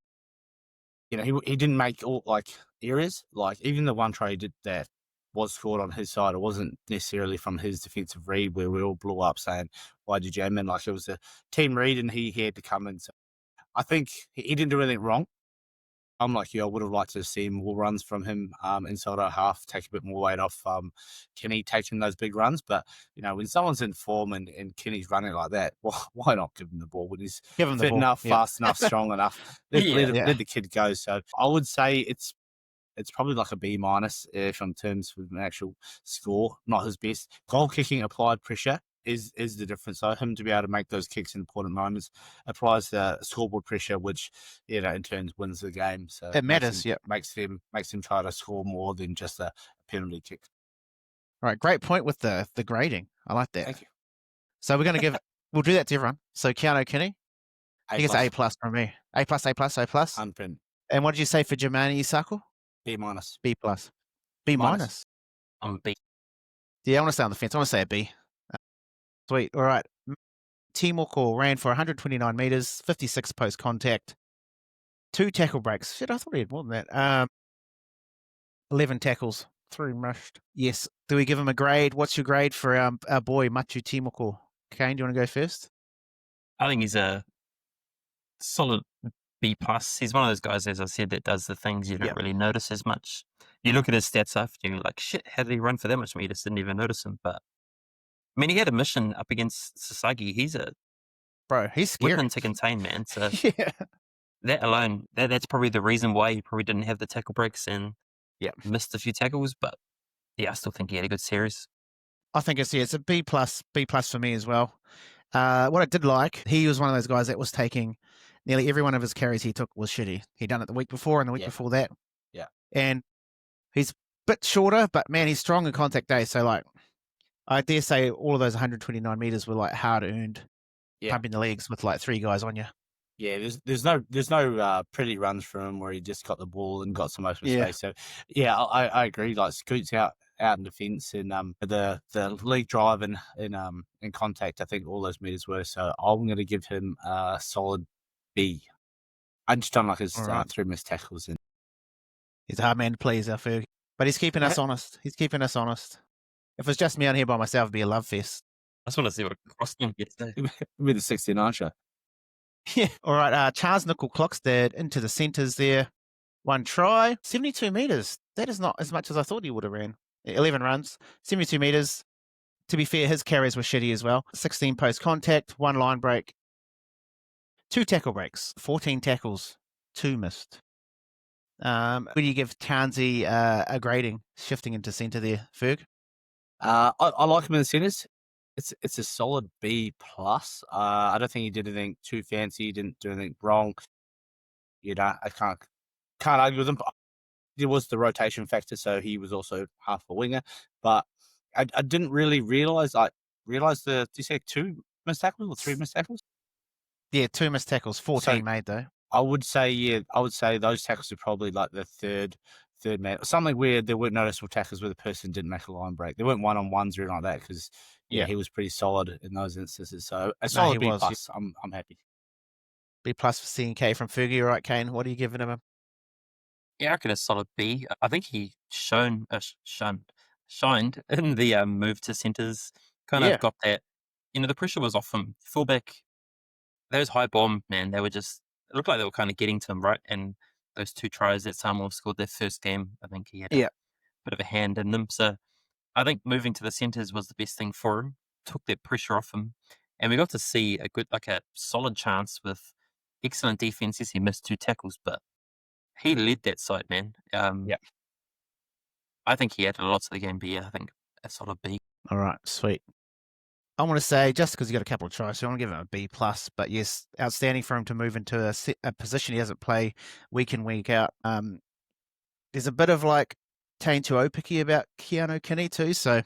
you know, he didn't make all like errors. Like even the one try he did that was scored on his side. It wasn't necessarily from his defensive read where we all blew up saying, "Why did you jam in?" Like it was a team read, and he had to come in. So I think he didn't do anything wrong. I'm like you. I would have liked to see more runs from him inside our half, take a bit more weight off Kenny taking those big runs. But, you know, when someone's in form and Kenny's running like that, why not give him the ball when he's Give him the fit ball. enough, Yep. fast enough, strong enough? Let the kid go. So I would say it's probably like a B- if in terms of an actual score, not his best. Goal kicking, applied pressure is the difference. So him to be able to make those kicks in important moments applies the scoreboard pressure, which, you know, in turn wins the game. So It matters. Yep. makes them try to score more than just a penalty kick. All right, great point with the grading. I like that. Thank you. So we're going to we'll do that to everyone. So Keanu Kinney, I think it's A+ from me. A+, A+. Unpin. And what did you say for Jermaine Isako? B-. B+. B-. Minus. I'm B. Yeah, I want to stay on the fence. I want to say a B. Sweet. All right. Timoko ran for 129 meters, 56 post contact, 2 tackle breaks. Shit, I thought he had more than that. 11 tackles, 3 rushed. Yes. Do we give him a grade? What's your grade for our boy Machu Timoko? Kane, do you want to go first? I think he's a solid B+. He's one of those guys, as I said, that does the things you don't really notice as much. You look at his stats after, you're like, shit, how did he run for that much? You just didn't even notice him. But I mean, he had a mission up against Sasagi. He's a he's scary. weapon to contain, man. So Yeah. that alone, that's probably the reason why he probably didn't have the tackle breaks and missed a few tackles. But yeah, I still think he had a good series. I think it's a B+ for me as well. What I did like, he was one of those guys that was taking nearly every one of his carries he took was shitty. He'd done it the week before and the week before that. Yeah. And he's a bit shorter, but man, he's strong in contact day. So like, I dare say all of those 129 meters were like hard earned, Yeah. pumping the legs with like 3 guys on you. Yeah, there's no pretty runs from him where he just got the ball and got some open Yeah. space. So yeah, I agree. Like Scoot's out in defence and the league drive and in contact. I think all those meters were. So I'm going to give him a solid B. I just don't like his All right. 3 missed tackles. And He's a hard man to please, our Ferg. But he's keeping us honest. He's keeping us honest. If it was just me on here by myself, it'd be a love fest. I just want to see what a crossing gets there. with the 69 show. Yeah. All right. Charles Nickel Clockstead into the centres there. 1 try, 72 meters. That is not as much as I thought he would have ran. 11 runs, 72 meters. To be fair, his carries were shitty as well. 16 post contact, 1 line break, 2 tackle breaks, 14 tackles, 2 missed. Where do you give Townsy a grading shifting into centre there, Ferg? I like him in the centres. It's a solid B plus. I don't think he did anything too fancy. He didn't do anything wrong. You know, I can't argue with him. There was the rotation factor, so he was also half a winger. But I didn't really realize. Do you say 2 missed tackles or 3 missed tackles? Yeah, 2 missed tackles, 14 made though. I would say those tackles are probably like the third man, something where there weren't noticeable tackles where the person didn't make a line break. There weren't 1-on-1s or anything like that because he was pretty solid in those instances. So a solid B plus. I'm happy. B plus for CNK from Fergie. All right, Kane, what are you giving him? Yeah, I reckon a solid B. I think he shined in the move to centres. Kind of got that. The pressure was off him. Fullback, those high bomb, man, they were just, it looked like they were kind of getting to him, right? And those 2 tries that Samoa scored their first game, I think he had a bit of a hand in them. So I think moving to the centres was the best thing for him. Took that pressure off him. And we got to see a solid chance with excellent defense. Yes, he missed 2 tackles, but he led that side, man. I think he added lots of the game, but yeah, I think a solid B. All right, sweet. I want to say, just because he got a couple of tries, so I want to give him a B plus. But yes, outstanding for him to move into a position he doesn't play week in, week out. There's a bit of like Tane Tuo picky about Keanu Kinney too, so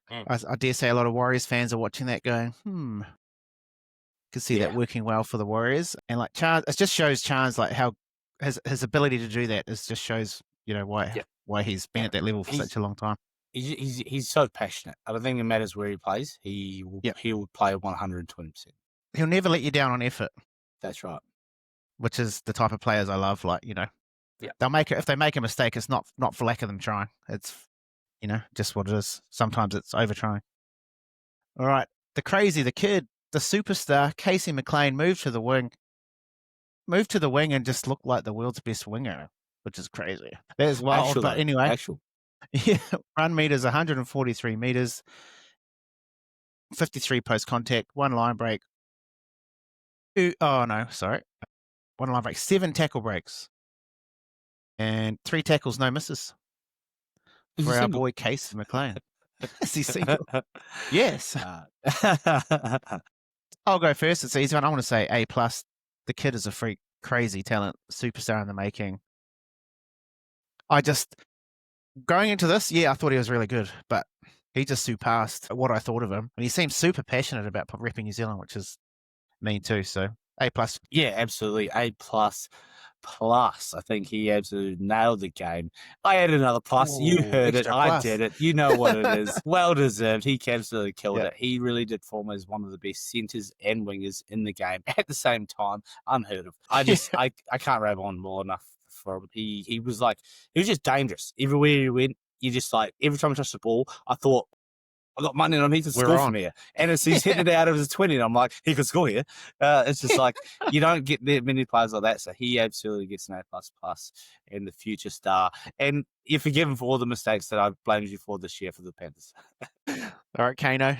I dare say a lot of Warriors fans are watching that going, could see that working well for the Warriors. And like Chance, it just shows Chance like how his ability to do that just shows, why he's been at that level for such a long time. He's so passionate. I don't think it matters where he plays. He will play 120%. He'll never let you down on effort. That's right. Which is the type of players I love. Like, they'll make it. If they make a mistake, it's not for lack of them trying. It's, just what it is. Sometimes it's over trying. All right. The kid, the superstar, Casey McLean moved to the wing and just looked like the world's best winger, which is crazy. That is wild. But anyway. Yeah, run meters, 143 meters, 53 post contact, 1 line break. 1 line break, 7 tackle breaks, and 3 tackles, no misses for our boy Casey McLean. Is he single? Yes. I'll go first. It's easy one. I want to say A plus. The kid is a freak, crazy talent, superstar in the making. Going into this, I thought he was really good, but he just surpassed what I thought of him. And he seems super passionate about repping New Zealand, which is me too. So A plus. Yeah, absolutely. A plus. I think he absolutely nailed the game. I had another plus. Ooh, you heard it. plus. I did it. You know what it is. Well deserved. He absolutely killed it. He really did form as one of the best centres and wingers in the game at the same time. Unheard of. I can't rab on more enough for him. He was just dangerous. Everywhere he went, you just every time he touched the ball, I thought, I got money on him to score from here. And he's hitting it out of his 20, and I'm like, he could score here. It's just you don't get that many players like that. So he absolutely gets an A++ and the future star. And you're forgiven for all the mistakes that I blamed you for this year for the Panthers. All right, Kano.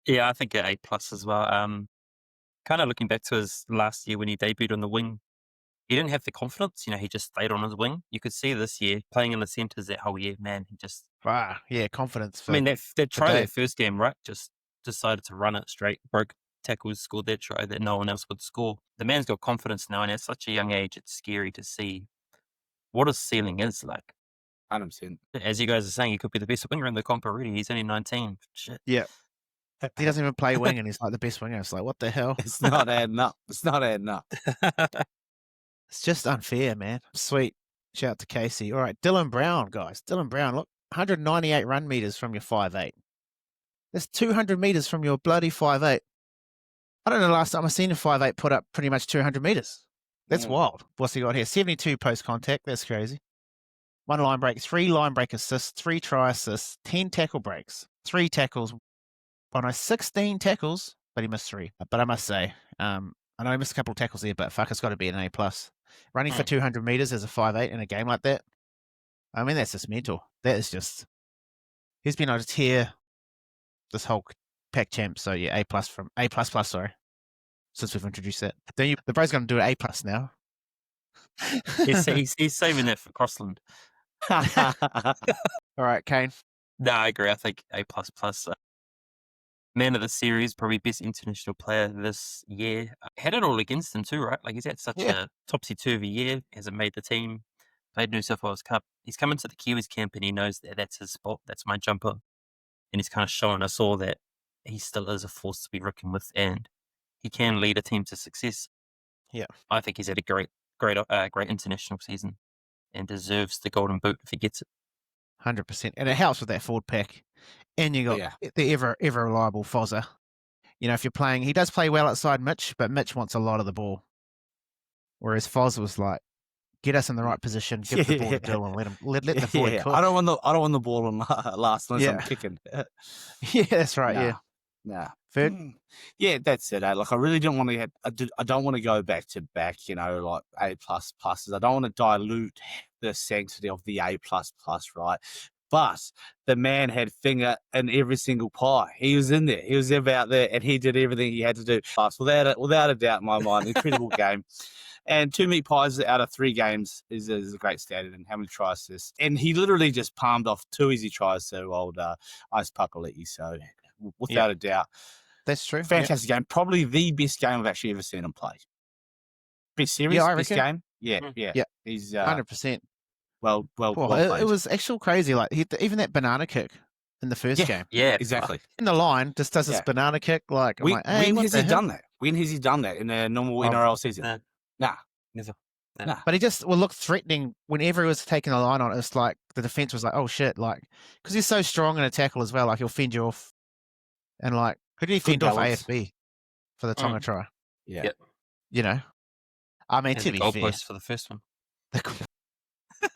Yeah, I think an A+ as well. Kind of looking back to his last year when he debuted on the wing, he didn't have the confidence. He just stayed on his wing. You could see this year playing in the centres that whole year, man, he just confidence. That try that first game, right? Just decided to run it straight, broke tackles, scored that try that no one else would score. The man's got confidence now, and at such a young age, it's scary to see what his ceiling is like. 100%. As you guys are saying, he could be the best winger in the comp already. He's only 19. Shit. Yeah. He doesn't even play wing and he's like the best winger. It's like, what the hell? It's not adding up. It's not adding up. It's just unfair, man. Sweet. Shout out to Casey. All right, Dylan Brown, guys. Dylan Brown, look, 198 run meters from your 5'8". That's 200 meters from your bloody 5'8". I don't know the last time I've seen a 5'8" put up pretty much 200 meters. That's wild. What's he got here? 72 post contact. That's crazy. 1 line break, 3 line break assists, 3 try assists, 10 tackle breaks, 3 tackles. 16 tackles, but he missed 3. But I must say, I know he missed a couple of tackles there, but fuck, it's got to be an A+. Running for 200 meters as a 5'8" in a game like that, I mean, that's just mental. That is just, he's been on a tear this whole pack champ. So yeah, A+ from A++, sorry, since we've introduced that. Then the bro's going to do an A+ now. he's saving that for Crossland. All right, Kane. No, I agree. I think A++. Man of the series, probably best international player this year. Had it all against him too, right? Like he's had such a topsy-turvy year. Hasn't made the team. Played New South Wales Cup. He's come into the Kiwis camp and he knows that that's his spot. That's my jumper. And he's kind of showing us all that he still is a force to be reckoned with and he can lead a team to success. Yeah. I think he's had a great international season and deserves the golden boot if he gets it. 100%. And it helps with that forward pack. And you got the ever reliable Fozzer. You know, if you're playing, he does play well outside Mitch, but Mitch wants a lot of the ball. Whereas Foz was like, get us in the right position, give the ball to Dill and let the forward cook. I don't want the ball on last unless I'm kicking. Yeah, that's right. Nah. Ferg? Yeah, that's it. Like I really don't want to. I don't want to go back to back. You know, like A++. I don't want to dilute the sanctity of the A++. Right. But the man had finger in every single pie. He was in there. He was about there, and he did everything he had to do. Without a doubt in my mind, incredible game. And 2 meat pies out of 3 games is a great standard. And how many tries this? And he literally just palmed off 2 easy tries to old Ice Papali'i. So without a doubt, that's true. Fantastic game. Probably the best game I've actually ever seen him play. Best series, best game. Yeah. He's 100%. Well played. It was actually crazy. Like even that banana kick in the first game. Yeah, exactly. In the line, just does this banana kick. Like, when has he done that? When has he done that in a normal NRL season? Nah, never. Nah. But he just looked threatening whenever he was taking the line on. It's like the defense was like, oh shit, like because he's so strong in a tackle as well. Like he'll fend you off, and like who did he fend off AFB for the Tonga try? Yeah, you know, I mean to be fair, goalpost for the first one.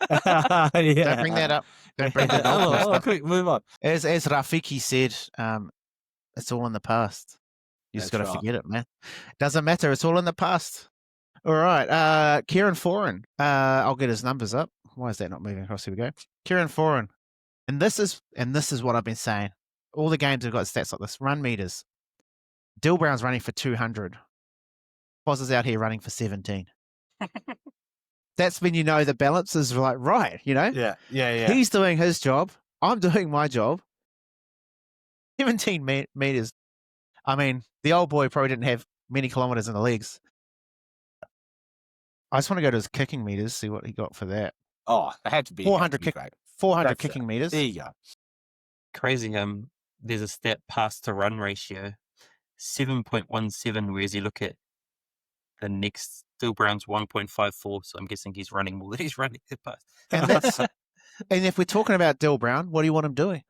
Don't bring that up. Don't bring that up. Quick, move on. As Rafiki said, it's all in the past. You just got to forget it, man. Doesn't matter. It's all in the past. All right. Kieran Foran. I'll get his numbers up. Why is that not moving across? Here we go. Kieran Foran. And this is what I've been saying. All the games have got stats like this. Run meters. Dill Brown's running for 200. Foz is out here running for 17. That's when you know the balance is like right, you know? Yeah. He's doing his job. I'm doing my job. 17 meters. I mean, the old boy probably didn't have many kilometers in the legs. I just want to go to his kicking meters, see what he got for that. Oh, it had to be 400 That's kicking meters. There you go. Crazy. There's a stat pass to run ratio, 7.17. Whereas you look at the next Dill Brown's 1.54. So I'm guessing he's running more than he's running the pass. And if we're talking about Dill Brown, what do you want him doing?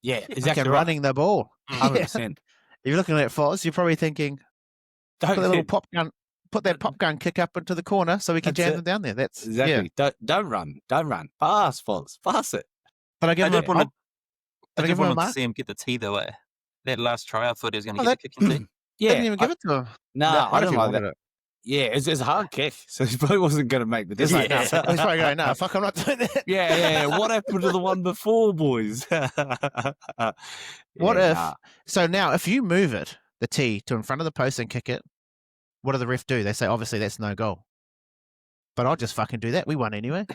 Yeah, exactly. Running the ball. 100%. If you're looking at Foz, you're probably thinking, put that little pop gun. Put that pop gun kick up into the corner so we can jam them down there. That's exactly. Yeah. Don't run. Pass, Foz. Pass it. But I did want to see him get the tee though. That last try, I thought he was going to get the kicking tee. Yeah, didn't even give it to him. No, I don't like that. Yeah, it's a hard kick, so he probably wasn't going to make the distance. He's probably going, no, fuck, I'm not doing that. Yeah. What happened to the one before, boys? So now, if you move it, the tee, to in front of the post and kick it, what do the ref do? They say, obviously, that's no goal. But I'll just fucking do that. We won anyway.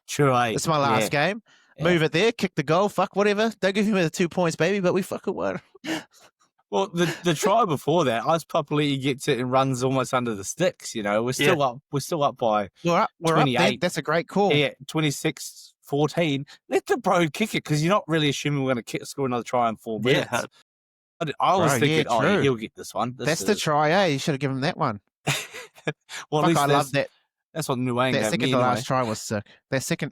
True, It's my last game. Yeah. Move it there, kick the goal, fuck, whatever. Don't give me the 2 points, baby, but we fucking won. Well, the try before that, Ice Papali'i gets it and runs almost under the sticks. You know, we're still up. We're still up by. We're 28. Up. That's a great call. Yeah, 26 14, let the bro kick it because you're not really assuming we're going to score another try in 4 minutes. Yeah. I was Bro, thinking, yeah, true. he'll get this one. That's the try, eh? You should have given him that one. Well, Fuck, at least I love that. That's what New Wayne That gave second me to anyway. last try was sick. That second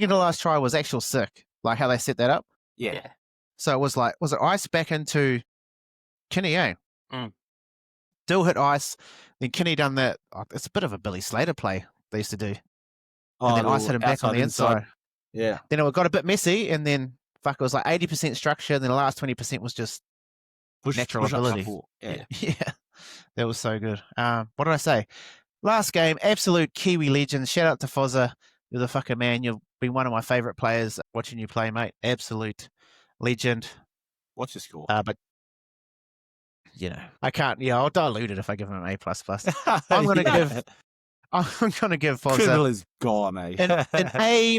to last try was actual sick. Like how they set that up. Yeah. So it was like, was it ice back into Kinney, eh? Mm. Dill hit ice, then Kinney done that. Oh, it's a bit of a Billy Slater play they used to do. And then ice hit him back on the inside. Yeah. Then it got a bit messy, and then fuck, it was like 80% structure, and then the last 20% was just natural ability. Yeah. Yeah, that was so good. What did I say? Last game, absolute Kiwi legend. Shout out to Fozza. You're the fucking man. You've been one of my favourite players watching you play, mate. Absolute legend. What's your score? But you know, I can't. Yeah, I'll dilute it if I give him an A++. I'm gonna give. I'm gonna give Criminal Fozza is gone, eh? an A-.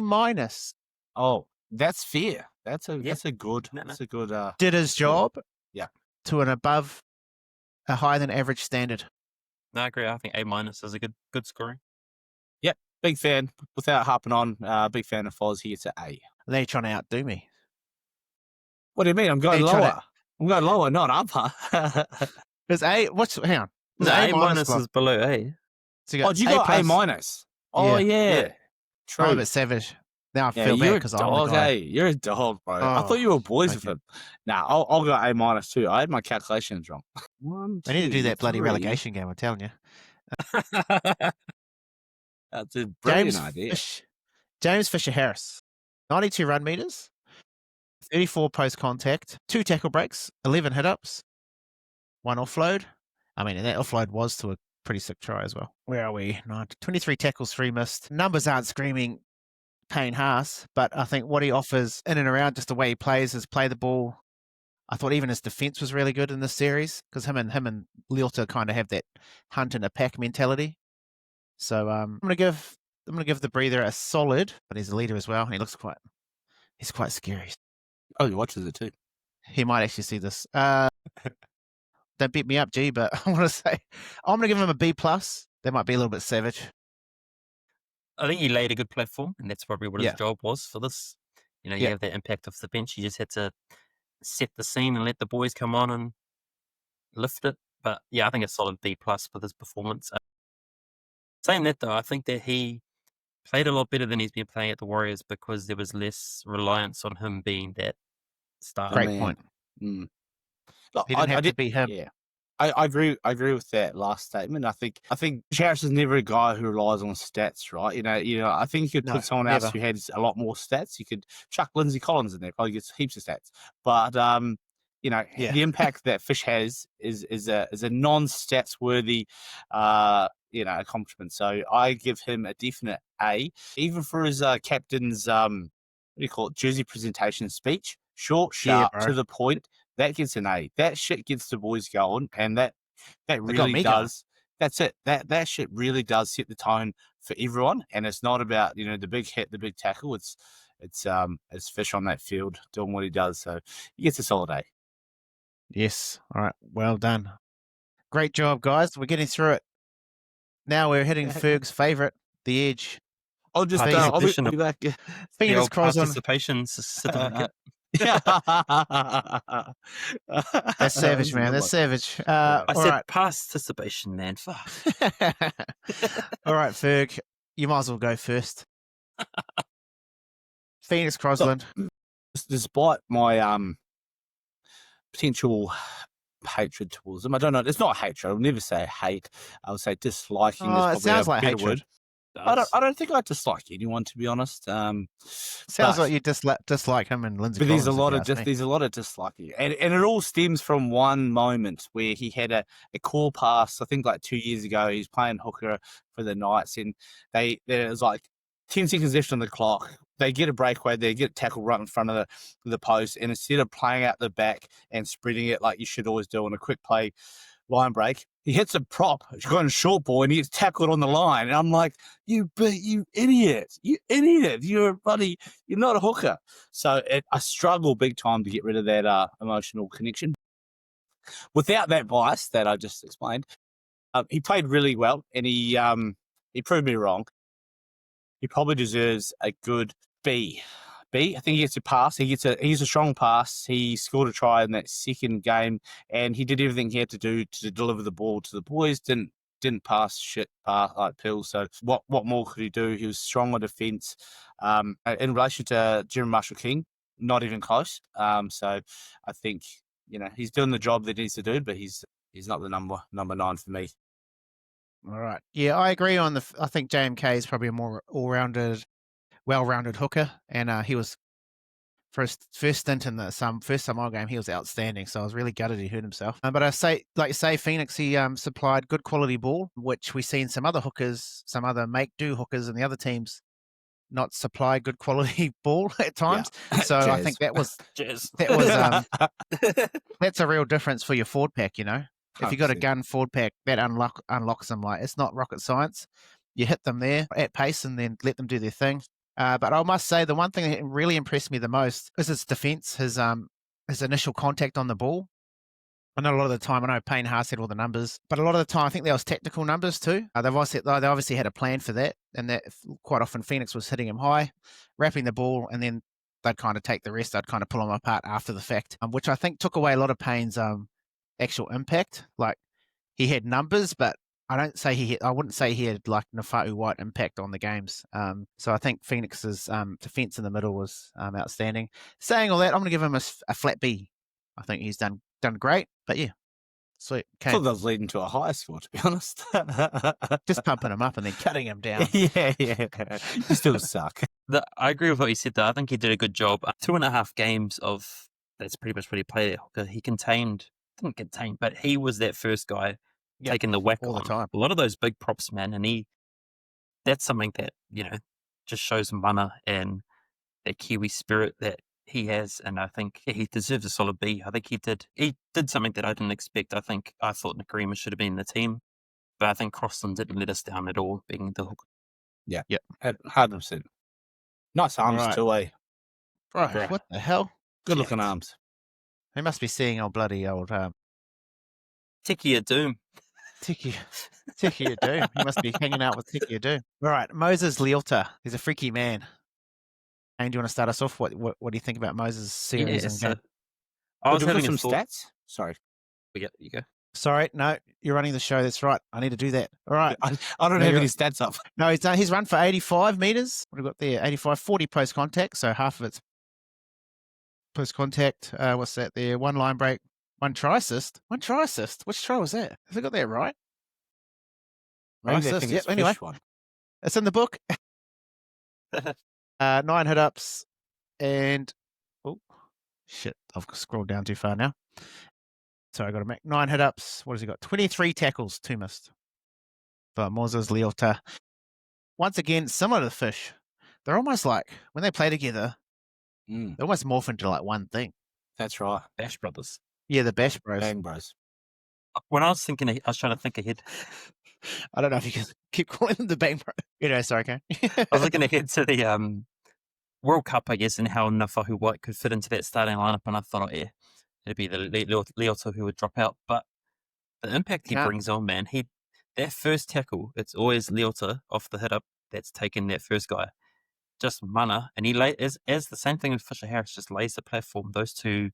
Oh, that's fair. That's a good. No. That's a good. Did his job. Yeah. To an above, a higher than average standard. No, I agree. I think A- is a good scoring. Yep, big fan. Without harping on, big fan of Foz. He gets an A. And then you're trying to outdo me. What do you mean? I'm going Hey, try lower. I'm going lower, not upper. Is A? Hang on. Is No, it A- Glock? is below A. So you Oh, you got A plus. minus. Oh yeah. True. I'm a bit savage. Now I Yeah, feel bad you're a because I'm the dog, guy. eh? You're a dog, bro. I Oh, thought you were boys thank with him. Nah, I'll go A minus too. I had my calculations wrong. One, I need to do 2, that bloody 3. relegation game, I'm telling you. That's a brilliant James idea. James Fisher-Harris. 92 run meters, 34 post contact, 2 tackle breaks, 11 hit-ups, 1 offload. I mean, and that offload was to a pretty sick try as well. Where are we? 23 tackles, 3 missed. Numbers aren't screaming Payne Haas, but I think what he offers in and around, just the way he plays, is play the ball. I thought even his defense was really good in this series because him and Leota kind of have that hunt and a pack mentality. So I'm gonna give the breather a solid, but he's a leader as well. And he's quite scary. Oh, he watches it too. He might actually see this. Don't beat me up, G, but I want to say I'm gonna give him a B+. That might be a little bit savage. I think he laid a good platform, and that's probably what his Yeah. job was for this. You know, you Yeah. have that impact off the bench. You just had to set the scene and let the boys come on and lift it. But yeah, I think a solid B+ for this performance. Saying that though, I think that he played a lot better than he's been playing at the Warriors because there was less reliance on him being that star. Great man. point. Mm. Look, He didn't have to be him. Yeah, I agree. I agree with that last statement. I think Harris is never a guy who relies on stats, right? You know. I think you could No, put someone else never. who had a lot more stats. You could chuck Lindsay Collins in there, probably gets heaps of stats. But Yeah. the impact that Fish has is a non-stats worthy accomplishment. So I give him a definite A, even for his captain's what do you call it, jersey presentation speech. Short, sharp, bro. to the point. That gets an A. That shit gets the boys going, and that really me going. does. That's it. That shit really does set the tone for everyone, and it's not about the big hit, the big tackle. It's Fish on that field doing what he does. So he gets a solid A. Yes. All right. Well done. Great job, guys. We're getting through it. Now we're hitting Ferg's favourite, the edge. I'll just Participation I'll be back. The Fingers old crossed on. participation certificate. That's savage, man. That's savage. I All said right. participation, man. Fuck. All right, Ferg. You might as well go first. Phoenix Crosland. Despite my potential hatred towards them, I don't know. It's not hatred. I'll never say hate. I would say disliking. Oh, is it sounds probably a like better hatred. word. I don't think I dislike anyone, to be honest. Sounds but- like you dislike him and Lindsay. But there's a Collins, lot if of you ask me. there's a lot of disliking, and it all stems from one moment where he had a call pass. I think like 2 years ago, he's playing hooker for the Knights, and there was like 10 seconds left on the clock. They get a breakaway, they get a tackle right in front of the post, and instead of playing out the back and spreading it like you should always do on a quick play line break, he hits a prop. He's got a short ball and he gets tackled on the line. And I'm like, you idiot. You're not a hooker. So I struggle big time to get rid of that emotional connection. Without that bias that I just explained, he played really well and he proved me wrong. He probably deserves a good B. I think he gets a pass. He's a strong pass. He scored a try in that second game, and he did everything he had to do to deliver the ball to the boys. Didn't pass like pills. So what more could he do? He was strong on defence. In relation to Jeremy Marshall-King, not even close. So I think he's doing the job that he needs to do, but he's not the number 9 for me. All right. Yeah, I agree on I think JMK is probably a more all-rounded, well-rounded hooker, and he was first stint in the first Samoa game, he was outstanding. So I was really gutted he hurt himself. But I say, like you say, Phoenix, he supplied good quality ball, which we seen some other hookers, some other make-do hookers in the other teams not supply good quality ball at times. Yeah. So I think that was that's a real difference for your forward pack. If you got a gun forward pack, that unlocks them. Like, it's not rocket science. You hit them there at pace and then let them do their thing. But I must say, the one thing that really impressed me the most is his defense, his initial contact on the ball. I know a lot of the time, I know Payne Haas had all the numbers, but a lot of the time I think there was tactical numbers too. They obviously had a plan for that, and that quite often Phoenix was hitting him high, wrapping the ball, and then they'd kind of take the rest. They'd kind of pull him apart after the fact, which I think took away a lot of Payne's actual impact. Like, he had numbers, but I wouldn't say he had like Nafa'u White impact on the games. So I think Phoenix's defense in the middle was outstanding. Saying all that, I'm going to give him a flat B. I think he's done great, but yeah, sweet. I thought that was leading to a higher score, to be honest. Just pumping him up and then cutting him down. Yeah. You still suck. I agree with what you said, though. I think he did a good job. 2.5 games of that's pretty much what he played at hooker. He didn't contain, but he was that first guy taking the whack all the time. A lot of those big props, man, and that's something that just shows mana and that Kiwi spirit that he has, and I think he deserves a solid B. I think he did something that I didn't expect. I thought Nakarima should have been in the team, but I think Crossan didn't let us down at all, being the hooker. Yeah. 100%. Nice arms too, eh? Right, what the hell? Good looking arms. He must be seeing bloody old Tiki of Doom. Tiki of Doom. He must be hanging out with Tiki of Doom. All right, Moses Leota. He's a freaky man. And do you want to start us off? What do you think about Moses' series? I was having some stats. Sorry. Yeah, you go. Sorry, no, you're running the show. That's right. I need to do that. All right. I don't have any stats up. No, he's run for 85 meters. What have we got there? 85, 40 post contact. So half of it's post contact. What's that there? 1 line break, 1 try assist. 1 try assist. Which try was that? Have I got that right? Maybe I think it's anyway, one. It's in the book. 9 hit ups and oh shit, I've scrolled down too far now. So I got to make 9 hit ups. What has he got? 23 tackles, 2 missed. But Moses Leota, once again, similar to the Fish. They're almost like when they play together, they almost morph into like one thing. That's right. Bash Brothers. Yeah, the Bash Bros. Bang Bros. When I was trying to think ahead. I don't know if you can keep calling them the Bang Bros. Sorry, Kane. I was looking ahead to the World Cup, I guess, and how Nafa'u White could fit into that starting lineup, and I thought, it'd be the Leota who would drop out. But the impact he brings on, man, that first tackle, it's always Leota off the hit up that's taken that first guy. Just mana, and he as the same thing with Fisher Harris, just lays the platform. Those two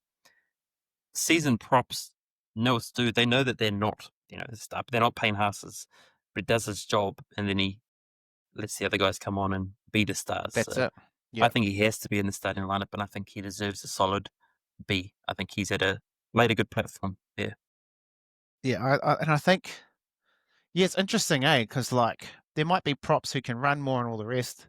seasoned props know what to do. They know that they're not, they're not Payne Haas's, but he does his job, and then he lets the other guys come on and be the stars. That's it. Yep. I think he has to be in the starting lineup, and I think he deserves a solid B. I think he's laid a good platform there. Yeah, I think, it's interesting, because like there might be props who can run more and all the rest,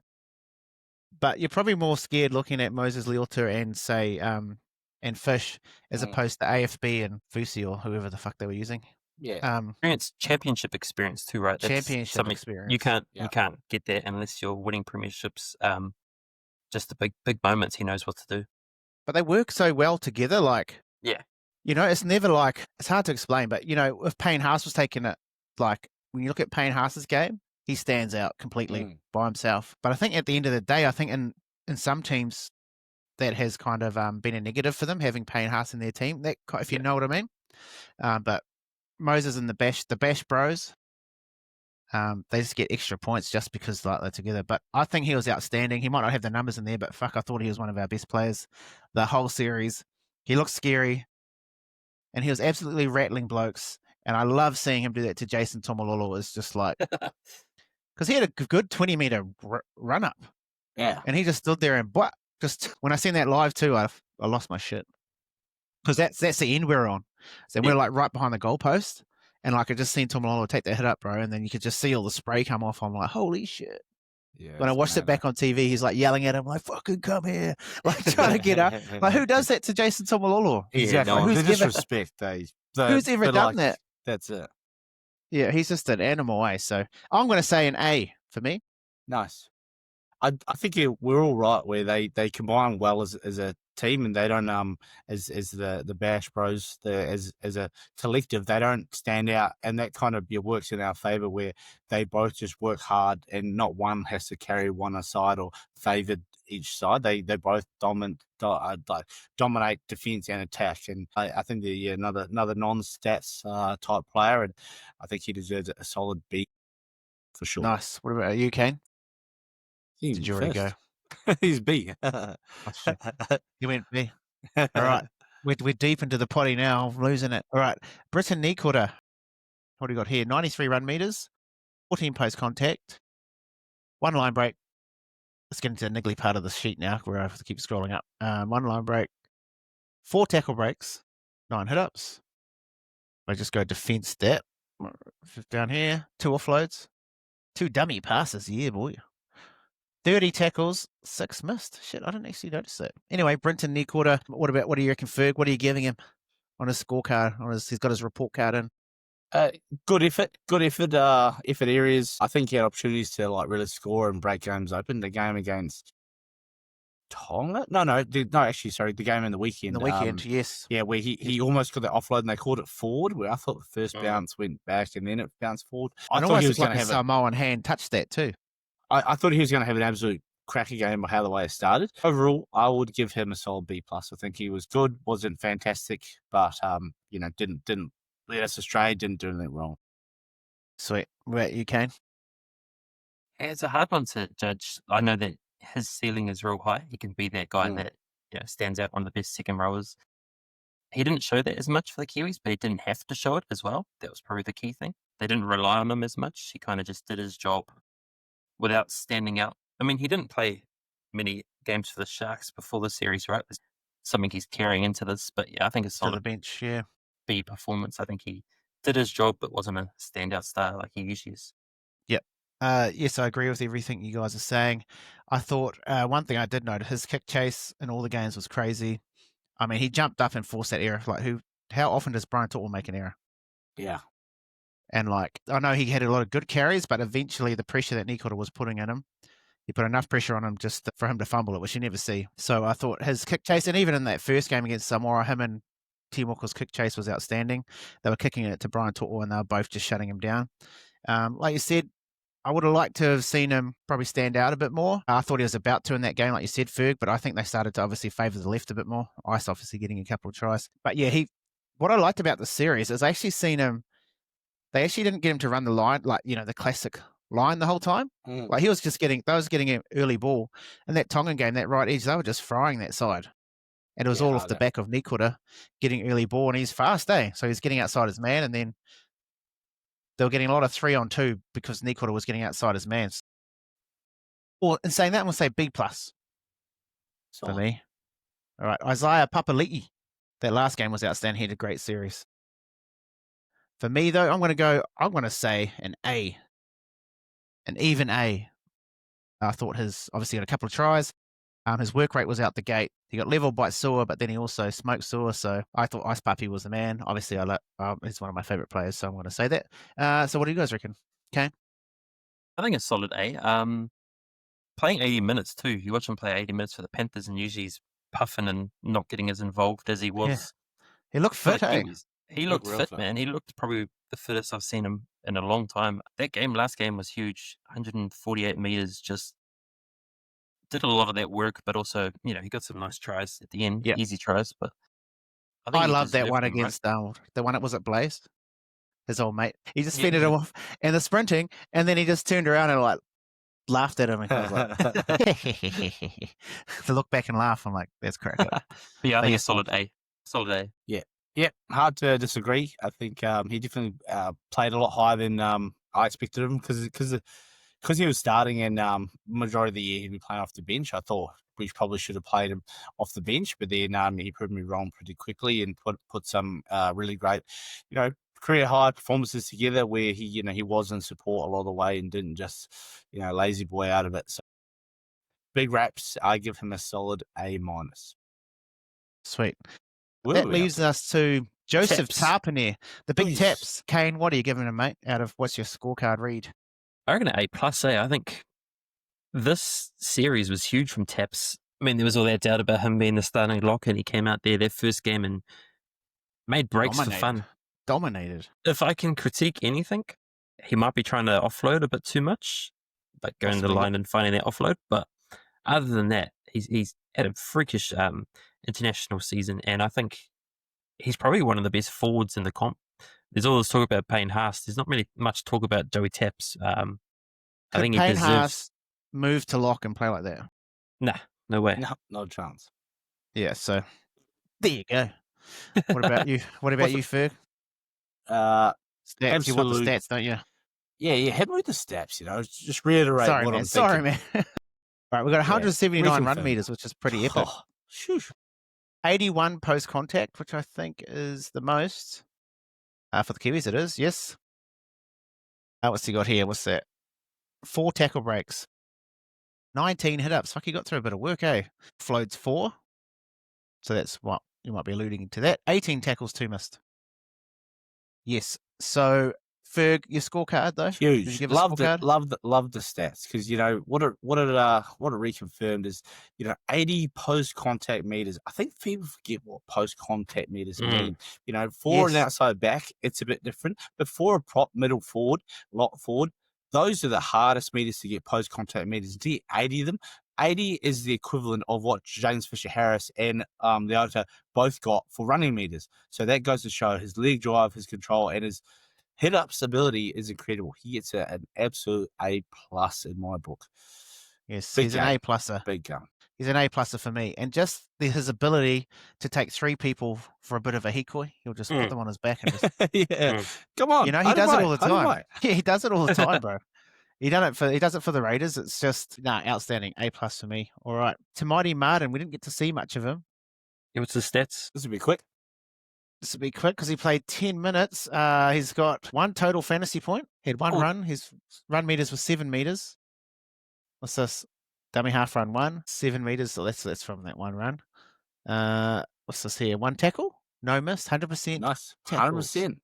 but you're probably more scared looking at Moses Leota and say and Fish as opposed to AFB and Fusi or whoever the fuck they were using. Yeah. Championship experience too, right? That's championship experience. You can't get that unless you're winning premierships. Just the big moments, he knows what to do. But they work so well together, like it's never like, it's hard to explain, but if Payne Haas was taking it, like when you look at Payne Haas's game, he stands out completely by himself. But I think at the end of the day, I think in some teams that has kind of been a negative for them having Payne Haas in their team. That, if you know what I mean. But Moses and the Bash Bros. They just get extra points just because like they're together. But I think he was outstanding. He might not have the numbers in there, but fuck, I thought he was one of our best players the whole series. He looked scary, and he was absolutely rattling blokes. And I love seeing him do that to Jason Tomololo. It's just like, because he had a good 20-meter run up. Yeah. And he just stood there and just when I seen that live too, I lost my shit. Because that's the end we're on. So we're like right behind the goalpost. And like I just seen Tomololo take that hit up, bro. And then you could just see all the spray come off. I'm like, holy shit. Yeah. When I watched it back on TV, he's like yelling at him, like, fucking come here. Like trying to get up. Like, who does that to Jason Tomololo? Exactly. Like, The disrespect. Who's ever done that? That's it. Yeah, he's just an animal, eh? So I'm going to say an A for me. Nice. I think we're all right where they combine well as a team, and they don't as the Bash Bros as a collective, they don't stand out, and that kind of works in our favor where they both just work hard and not one has to carry one aside or favored each side. They both dominate defense and attack, and I think they're another non-stats type player, and I think he deserves a solid B for sure. Nice. What about you, Kane? Did you already go? He's B. You went B. All right. We're deep into the potty now. I'm losing it. All right. Britton Nikota. What do we got here? 93 run meters, 14 post contact, 1 line break. Let's get into the niggly part of the sheet now where I have to keep scrolling up. 1 line break, 4 tackle breaks, 9 hit ups. I just go defense stat down here. 2 offloads, 2 dummy passes. Yeah, boy. 30 tackles, 6 missed. Shit, I didn't actually notice that. Anyway, Britton Nikota, what do you reckon, Ferg? What are you giving him on his scorecard? He's got his report card in. Good effort areas. I think he had opportunities to like really score and break games open. The game against Tonga? The game in the weekend. Yes. Yeah, where he almost got the offload and they called it forward, where I thought the first bounce went back and then it bounced forward. I thought he was going to have a Samoan hand touched that too. I thought he was going to have an absolute cracker game by how the way it started. Overall, I would give him a solid B+. I think he was good, wasn't fantastic, but didn't lead us astray, didn't do anything wrong. Sweet. What about you, Kane? It's a hard one to judge. I know that his ceiling is real high. He can be that guy that stands out, one of the best second rowers. He didn't show that as much for the Kiwis, but he didn't have to show it as well. That was probably the key thing. They didn't rely on him as much. He kind of just did his job without standing out. I mean, he didn't play many games for the Sharks before the series, right? There's something he's carrying into this, but yeah, I think it's solid. To the bench, yeah. B performance. I think he did his job, but wasn't a standout star like he usually is. Yep. Yes, I agree with everything you guys are saying. I thought one thing I did note, his kick chase in all the games was crazy. I mean, he jumped up and forced that error. Like, how often does Brian To'o make an error? Yeah. And like, I know he had a lot of good carries, but eventually the pressure that Nikota was putting in him, he put enough pressure on him just for him to fumble it, which you never see. So I thought his kick chase, and even in that first game against Samoa, him and Timoko's kick chase was outstanding. They were kicking it to Brian To'o and they were both just shutting him down. Like you said, I would have liked to have seen him probably stand out a bit more. I thought he was about to in that game, like you said, Ferg, but I think they started to obviously favour the left a bit more. Ice obviously getting a couple of tries. But yeah, what I liked about the series is I actually seen him, they actually didn't get him to run the line, like, the classic line the whole time. Like, they was getting an early ball. In that Tongan game, that right edge, they were just frying that side. And it was all off the back of Nikota getting early ball, and he's fast, eh? So he's getting outside his man, and then they were getting a lot of 3-on-2 because Nikota was getting outside his man. Well, in saying that, I'm going to say B+ for me. All right, Isaiah Papali'i. That last game was outstanding. He had a great series. For me, though, I'm going to say an A. An even A. I thought obviously got a couple of tries. His work rate was out the gate. He got leveled by Samoa, but then he also smoked Samoa. So I thought Ice Puppy was the man. Obviously, he's one of my favorite players, so I'm going to say that. So what do you guys reckon? Kane? I think it's solid A. Playing 80 minutes too. You watch him play 80 minutes for the Panthers, and usually he's puffing and not getting as involved as he was. Yeah. He looked fit, eh? He looked fit, man. He looked probably the fittest I've seen him in a long time. Last game was huge. 148 meters, just did a lot of that work, but also, he got some nice tries at the end, easy tries. But I love that one against the one that was at Blaze. his old mate. He just Yeah. fended him off, and the sprinting, and then he just turned around and like laughed at him, and I was like, to look back and laugh, I'm like, that's crack up. But yeah, I They think a just- solid A. Solid A. Yeah, hard to disagree. I think he definitely played a lot higher than I expected him because he was starting and majority of the year he'd be playing off the bench. I thought we probably should have played him off the bench, but then he proved me wrong pretty quickly and put some really great, career high performances together where he was in support a lot of the way and didn't just lazy boy out of it. So big raps. I give him a solid A-. Sweet. Where That were we leaves us to Joseph Taps. Tarpanier, the big Please. taps. Kane, what are you giving him, mate? Out of what's your scorecard read? I reckon an A+. I think this series was huge from Taps. I mean, there was all that doubt about him being the starting lock, and he came out there their first game and made breaks for fun. Dominated. If I can critique anything, he might be trying to offload a bit too much, like going to the Possibly. line and finding that offload. But other than that, he's had a freakish international season, and I think he's probably one of the best forwards in the comp. There's all this talk about Payne Haas. There's not really much talk about Joey Taps. I think he Payne deserves. Haas move to lock and play like that? Nah, no way. No chance. Yeah, so there you go. What about you? What about What's you, Ferg? Uh, Stats. You want the absolute- stats, don't you? yeah, hit me with the steps. Just reiterate Sorry, what man. I'm Sorry, thinking. man. All right, we've got 179 run reconfirm. meters, which is pretty epic. Oh, shoosh. 81 post contact, which I think is the most. For the Kiwis, it is, yes. What's he got here? What's that? 4 tackle breaks. 19 hit ups. Fuck, he got through a bit of work, eh? Floats 4. So that's what you might be alluding to that. 18 tackles, 2 missed. Yes. So, Ferg, your scorecard, though? Did you Huge. give a Loved it. scorecard? Loved the stats because what it reconfirmed is 80 post contact meters. I think people forget what post contact meters mean. For an Yes. outside back, it's a bit different, but for a prop middle forward, lock forward, those are the hardest meters to get post contact meters. To get 80 of them. 80 is the equivalent of what James Fisher-Harris and the other both got for running meters. So that goes to show his leg drive, his control, and his hit-ups ability is incredible. He gets an absolute A+ in my book. Yes, Big he's an game. A+er. Big gun. He's an A+er for me. And just his ability to take 3 people for a bit of a decoy, he'll just put them on his back and just, Yeah. Come on. he does it all the time. Anyway. Yeah, he does it all the time, bro. He does it for the Raiders. It's just outstanding. A+ for me. All right. Tamati Martin, we didn't get to see much of him. Yeah, what's the stats? This will be quick. This will be quick because he played 10 minutes. He's got 1 total fantasy point. He had 1 run. His run meters were 7 meters. What's this? Dummy half run 1, 7 meters. So that's from that 1 run. What's this here? 1 tackle? No miss. 100%. Nice. tackles. 100%.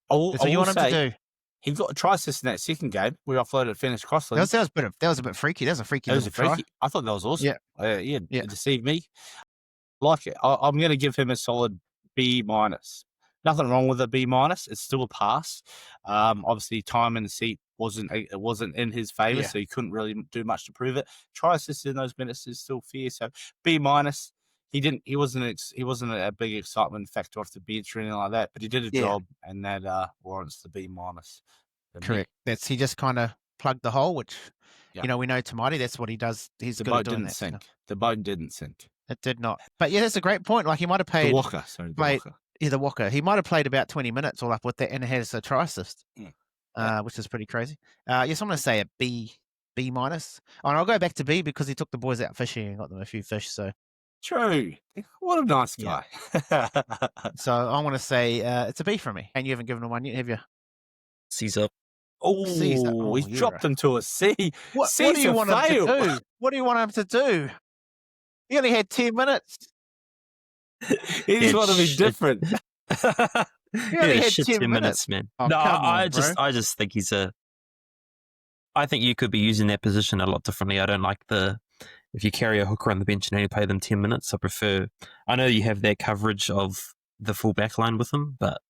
That's what you want him to do. He got a try assist in that second game. We offloaded finished crossland. That was a bit freaky. That was a freaky That was little a try. freaky. I thought that was awesome. Yeah. Yeah. Yeah. It deceived me. Like it. I'm going to give him a solid B-. Nothing wrong with a B-. It's still a pass. Obviously, time in the seat wasn't in his favor, Yeah. so he couldn't really do much to prove it. Try assist in those minutes is still fair. So B-. He wasn't a big excitement factor off the bench or anything like that, but he did a job, and that warrants the B-. Correct. He just kind of plugged the hole, which Yeah. we know Tamati. That's what he does. He's The good at boat doing didn't that. sink. The boat didn't sink. It did not. But yeah, that's a great point. Like he might have The paid Walker. Sorry, the played- Walker. the Walker. He might have played about 20 minutes all up with that and has a try assist, which is pretty crazy. Yes, I'm going to say a B-. Oh, and I'll go back to B because he took the boys out fishing and got them a few fish. So True. What a nice guy. I want to say it's a B for me. And you haven't given him one yet, have you? Caesar. Caesar. Oh, he's you're dropped him to a C. What do Caesar you want him failed. to do? What do you want him to do? He only had 10 minutes. He just want to be different. He only had shit 10 10 minutes. man. Oh, No, come on, I just think I think you could be using that position a lot differently. I don't like if you carry a hooker on the bench and only pay them 10 minutes. I know you have that coverage of the full back line with them, but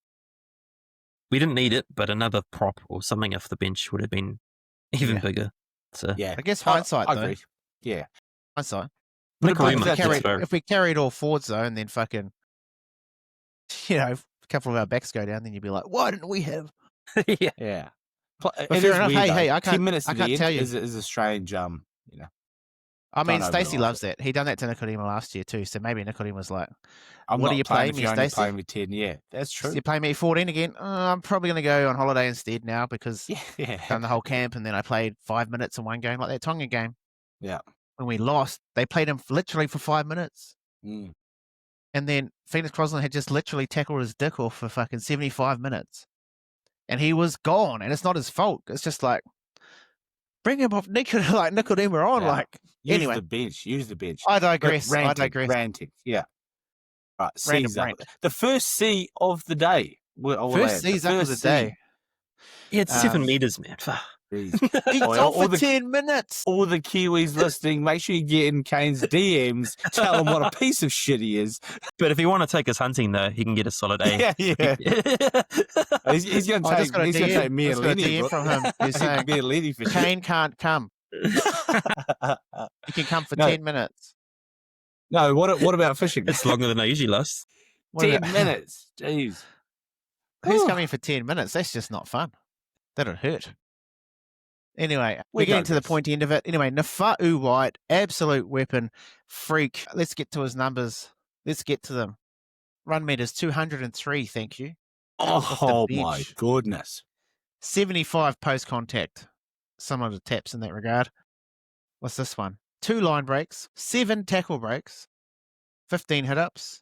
we didn't need it. But another prop or something off the bench would have been even bigger. So Yeah. I guess hindsight, I though. agree. Yeah. Hindsight. Nick But Williams, if we carried all forwards, though, and then fucking, a couple of our backs go down, then you'd be like, why didn't we have Yeah. Yeah. But It fair is enough. weird, Hey, though. I 10 can't. minutes I to the can't end tell you. is a strange, I mean, don't Stacey overanalyze loves it. that. He done that to Nicodemus last year too. So maybe Nicodemus was like, I'm "What are not you playing playing if me, you're only Stacey? playing with 10. Yeah, that's true. You play me 14 again? I'm probably going to go on holiday instead now because Yeah. done the whole camp and then I played 5 minutes in one game, like that Tonga game. Yeah. When we lost, they played him literally for 5 minutes. Mm. And then Phoenix Crosland had just literally tackled his dick off for fucking 75 minutes. And he was gone. And it's not his fault. It's just like, bring him off Nicodemus on. Yeah. Like, Use anyway, the bench. I But digress. ranting. Yeah. Right. Random C's up. rant. The first C of the day. First C's up of the day. Yeah, it's 7 meters, man. Fuck. He's on for 10 minutes. All the Kiwis listening, make sure you get in Kane's DMs. Tell him what a piece of shit he is. But if you want to take us hunting, though, he can get a solid A. Yeah. He's going I just got a to take me just and got a Lennie. DM from him. He's saying, me and Lennie for shit. Kane can't come. He can come for No. 10 minutes. No, what about fishing? It's longer than I usually last. 10 minutes. Jeez. Who's coming for 10 minutes? That's just not fun. That'll hurt. Anyway, We we're getting to the digress. pointy end of it. Anyway, Nafa'u White, absolute weapon, freak. Let's get to his numbers. Let's get to them. Run meters 203, thank you. Off the Oh my bench. goodness. 75 post contact. Similar to Taps in that regard. What's this one? 2 line breaks, 7 tackle breaks, 15 hit ups.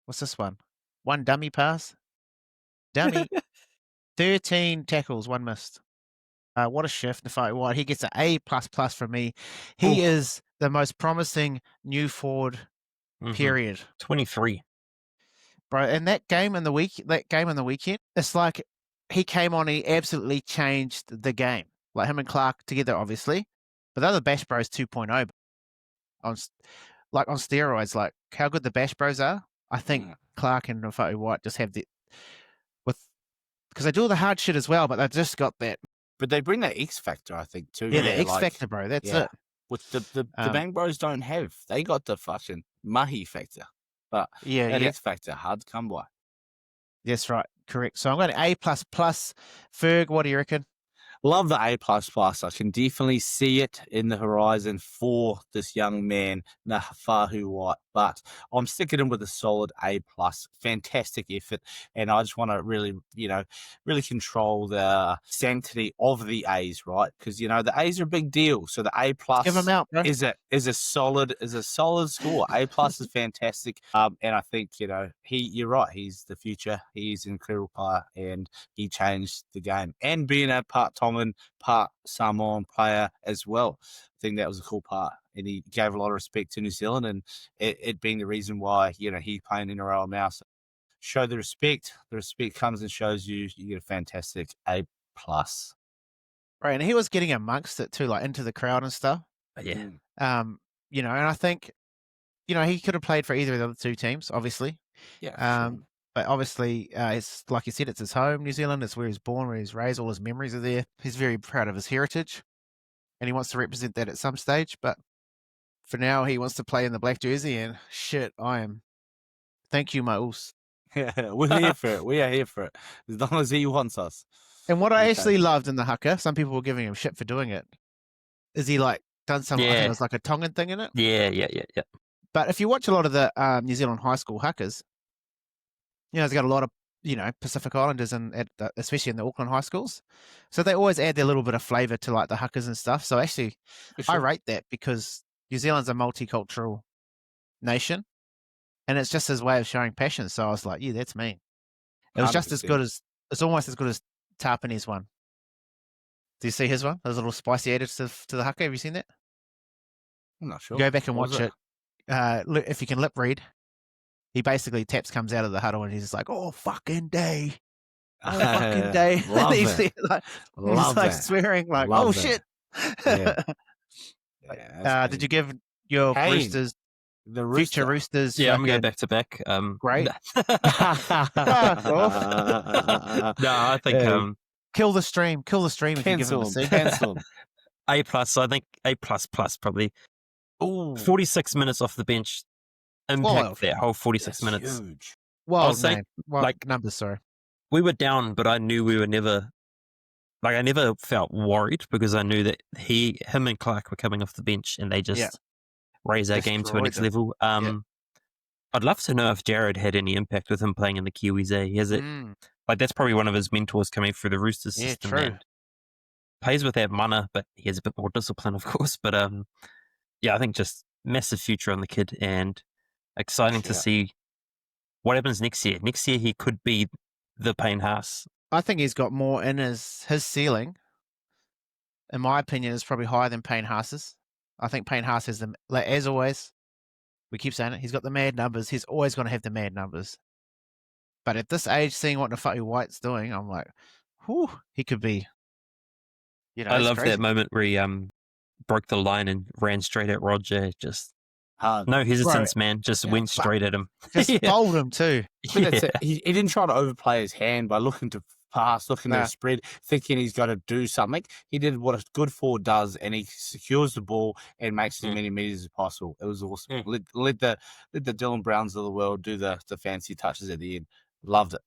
What's this one? 1 dummy pass. Dummy. 13 tackles, 1 missed. What a shift. Nafa'u White. He gets an A++ from me. He is the most promising new forward, period. 23. Bro, and that game in the weekend, it's like he came on, he absolutely changed the game. Like him and Clark together, obviously. But they're the Bash Bros 2.0 on steroids. Like how good the Bash Bros are. I think Clark and Nafa'u White just have because they do all the hard shit as well, but they've just got that. But they bring that X factor, I think, too. Yeah, the X factor, bro. That's it. Which the Bang Bros don't have. They got the fucking mahi factor. But that X factor, hard to come by. That's right. Correct. So I'm going to A++. Ferg, what do you reckon? Love the A++. I can definitely see it in the horizon for this young man, Nafa'u White. But I'm sticking him with a solid A+. Fantastic effort. And I just want to really control the sanctity of the A's, right? Because, the A's are a big deal. So the A+ Give them out, bro. is a solid score. A+ is fantastic. And I think, you're right. He's the future. He's an incredible player and he changed the game. And being a part Tongan, part Samoan player as well. I think that was a cool part. And he gave a lot of respect to New Zealand and it being the reason why, he's playing NRL now. So show the respect. The respect comes and shows you get a fantastic A+. Right, and he was getting amongst it too, like into the crowd and stuff. Yeah. And I think, he could have played for either of the other two teams, obviously. Yeah. Sure. But obviously, it's like you said, it's his home, New Zealand. It's where he's born, where he's raised. All his memories are there. He's very proud of his heritage, and he wants to represent that at some stage. But for now, he wants to play in the black jersey, and shit, thank you, my oos. Yeah, we're here for it. We are here for it. As long as he wants us. And what I actually loved in the haka, some people were giving him shit for doing it, is he done some, I think it was like a Tongan thing in it. Yeah. But if you watch a lot of the New Zealand high school hakas, there's got a lot of, Pacific Islanders especially in the Auckland high schools. So they always add their little bit of flavour to the hakas and stuff. So actually, I rate that because New Zealand's a multicultural nation and it's just his way of showing passion. So I was like, yeah, that's me. It was 100%. just as good it's almost as good as Tapani's one. Do you see his one? There's a little spicy additive to the haka. Have you seen that? I'm not sure. Go back and watch it. If you can lip read. He basically Taps comes out of the huddle and he's just like, "Oh fucking day, oh fucking day." Love he's that. he's that. swearing like, Love "Oh that. shit." Yeah, did you give your Kane, Roosters, the future Roosters? Yeah, I'm going to go back to back. Great. No, I think Kill the stream. Kill the stream if you give him a C. Cancel. A+. I think A++ probably. Ooh, 46 minutes off the bench. Impact Wild. that whole 46 minutes. huge. Wild say, name. Wild like- numbers. Sorry. we were down, but I knew we were never. Like, I never felt worried because I knew that him and Clark were coming off the bench and they just raised our game to a next level. I'd love to know if Jared had any impact with him playing in the Kiwis. Has it? Like, that's probably one of his mentors coming through the Roosters system. True. And plays with that mana, but he has a bit more discipline, of course. But I think just massive future on the kid and exciting to see what happens next year. Next year, he could be the Payne Haas. I think he's got more in his ceiling. In my opinion, is probably higher than Payne Haas's. I think Payne Haas has them, like, as always. We keep saying it. He's got the mad numbers. He's always going to have the mad numbers. But at this age, seeing what Nafatu White's doing, I'm like, whew, he could be. I love that moment where he broke the line and ran straight at Roger. Just no hesitance, man. Just went straight at him. Just bowled him too. He didn't try to overplay his hand by looking to pass, looking to spread, thinking he's got to do something. He did what a good forward does, and he secures the ball and makes as many meters as possible. It was awesome. Let the Dylan Browns of the world do the fancy touches at the end. Loved it.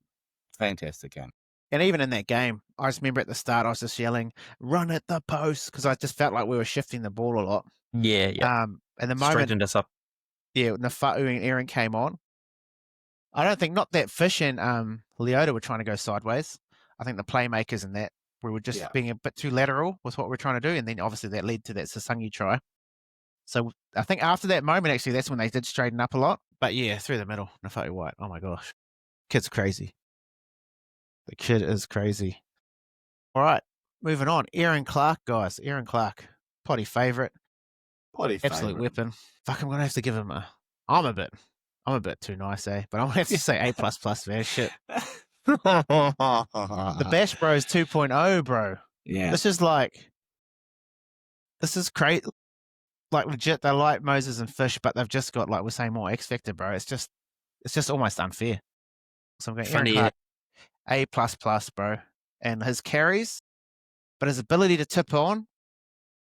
Fantastic game. And even in that game, I just remember at the start, I was just yelling, "Run at the post," because I just felt like we were shifting the ball a lot. Yeah. And the moment straightened us up. Yeah, Nafatu and Aaron came on. I don't think not that Fish and Leota were trying to go sideways. I think the playmakers and that we were just being a bit too lateral with what we're trying to do, and then obviously that led to that Sasangi try. So I think after that moment, actually, that's when they did straighten up a lot. But yeah, through the middle, Nafatu White. Oh my gosh, kid's crazy. The kid is crazy. All right, moving on. Aaron Clark, guys. Aaron Clark, potty favourite. Absolute weapon. Fuck, I'm gonna have to give him a. I'm a bit too nice, eh? But I'm gonna have to say A++, man. Shit. The Bash Bros 2.0, bro. Yeah. This is great. Like, legit, they're like Moses and Fish, but they've just got, like we're saying, more X Factor, bro. It's just almost unfair. So I'm going Aaron Clark, A++, bro. And his carries, but his ability to tip on,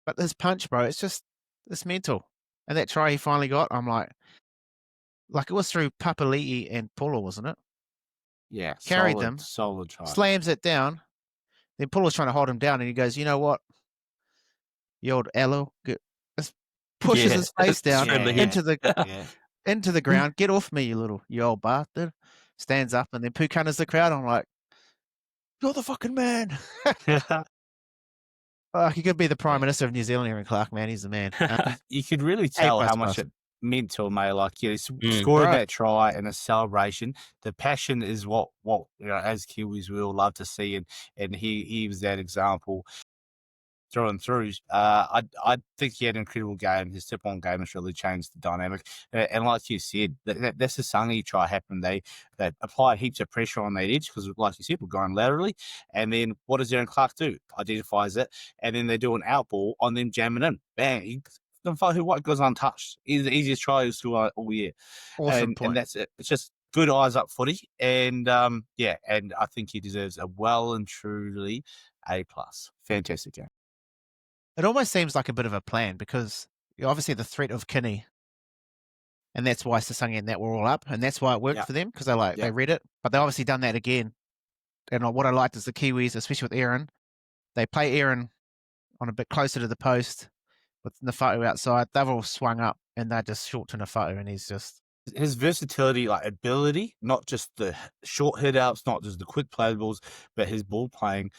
but his punch, bro, it's mental. And that try he finally got, I'm like it was through Papali'i and Polo, wasn't it? Yeah. Carried them. Solid try. Slams it down. Then Polo's trying to hold him down, and he goes, "You know what? The old Aloe pushes his face down into the ground. Get off me, you old bastard." Stands up, and then Pukuna's the crowd. I'm like, "You're the fucking man." He could be the Prime Minister of New Zealand, Aaron Clark, man. He's the man. You could really tell how much it meant to him, mate. Like, scoring that try and the celebration, the passion is what as Kiwis we all love to see, and he was that example through and through. I think he had an incredible game. His tip-on game has really changed the dynamic. And like you said, that's the Sangi try happened. They applied heaps of pressure on that edge because, like you said, we're going laterally. And then what does Aaron Clark do? Identifies it. And then they do an outball on them jamming in. Bang. White goes untouched. He's the easiest try to score all year. Awesome point. And that's it. It's just good eyes up footy. And, and I think he deserves a well and truly A+. Fantastic game. It almost seems like a bit of a plan because obviously the threat of Kinney, and that's why Sasangi and that were all up, and that's why it worked for them because they read it. But they obviously done that again. And what I liked is the Kiwis, especially with Aaron, they play Aaron on a bit closer to the post with Nafatu outside. They've all swung up and they're just short to Nafatu, and he's just his versatility, like ability, not just the short hit outs, not just the quick play balls, but his ball playing.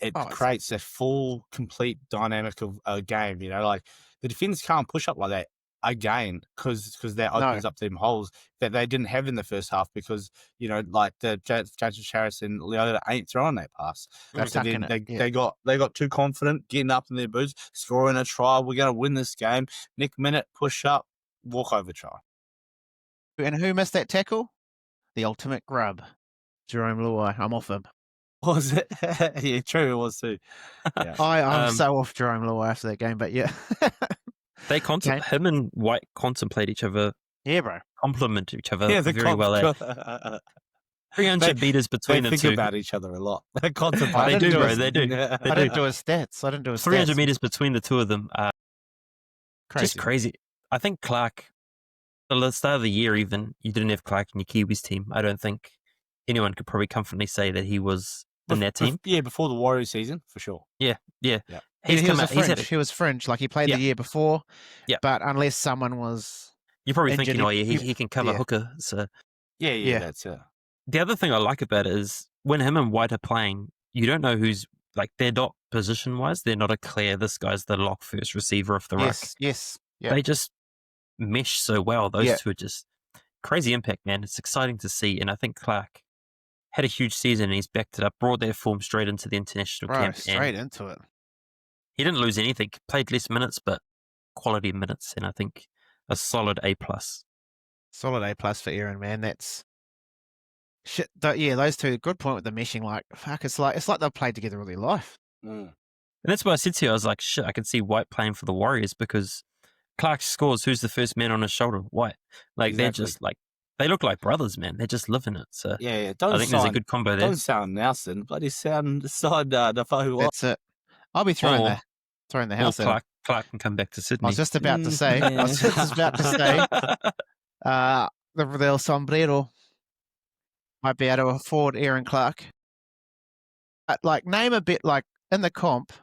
It creates a full, complete dynamic of a game. Like the defenders can't push up like that again because that opens up them holes that they didn't have in the first half because, like the Judge Harris and Leota ain't throwing that pass. So then they got too confident, getting up in their boots, scoring a try. We're going to win this game. Nick Minute, push up, walk over try. And who missed that tackle? The ultimate grub, Jerome Luai. I'm off him. Was it? Yeah, true. It was too. Yeah. I'm so off Jerome Luai after that game, but yeah. They him and White contemplate each other. Yeah, bro. Compliment each other very well. 300 meters between the two. They think about each other a lot. They contemplate. They do, bro. They do. I didn't do his stats. 300 meters between the two of them. Crazy. Just crazy. I think Clark, at the start of the year even, you didn't have Clark in your Kiwis team. I don't think anyone could probably confidently say that he was in that team. Before the Warriors season, for sure. Yeah. He was fringe. He was fringe. Like he played the year before. Yeah. But unless someone was You're probably injured, thinking, he can cover hooker. So Yeah, that's it. The other thing I like about it is when him and White are playing, you don't know who's like they're not position wise. They're not a clear. This guy's the lock first receiver of the ruck. Yes. Yep. They just mesh so well. Those two are just crazy impact, man. It's exciting to see, and I think Clark had a huge season and he's backed it up, brought their form straight into the international camp. Straight into it. He didn't lose anything, played less minutes, but quality minutes, and I think a solid A+. Solid A+ for Aaron, man. That's shit. Those two, good point with the meshing. Like, fuck, it's like they've played together all their life. And that's why I said to you, I was like, shit, I can see White playing for the Warriors because Clark scores, who's the first man on his shoulder? White. Like, They're just like, they look like brothers, man. They're just living it. So I think there's a good combo there. Don't sound Nelson, bloody sound the Fahu. That's it. I'll be throwing the house out. Clark can come back to Sydney. I was just about to say. The El Sombrero might be able to afford Aaron Clark. Like, name a bit, like, in the comp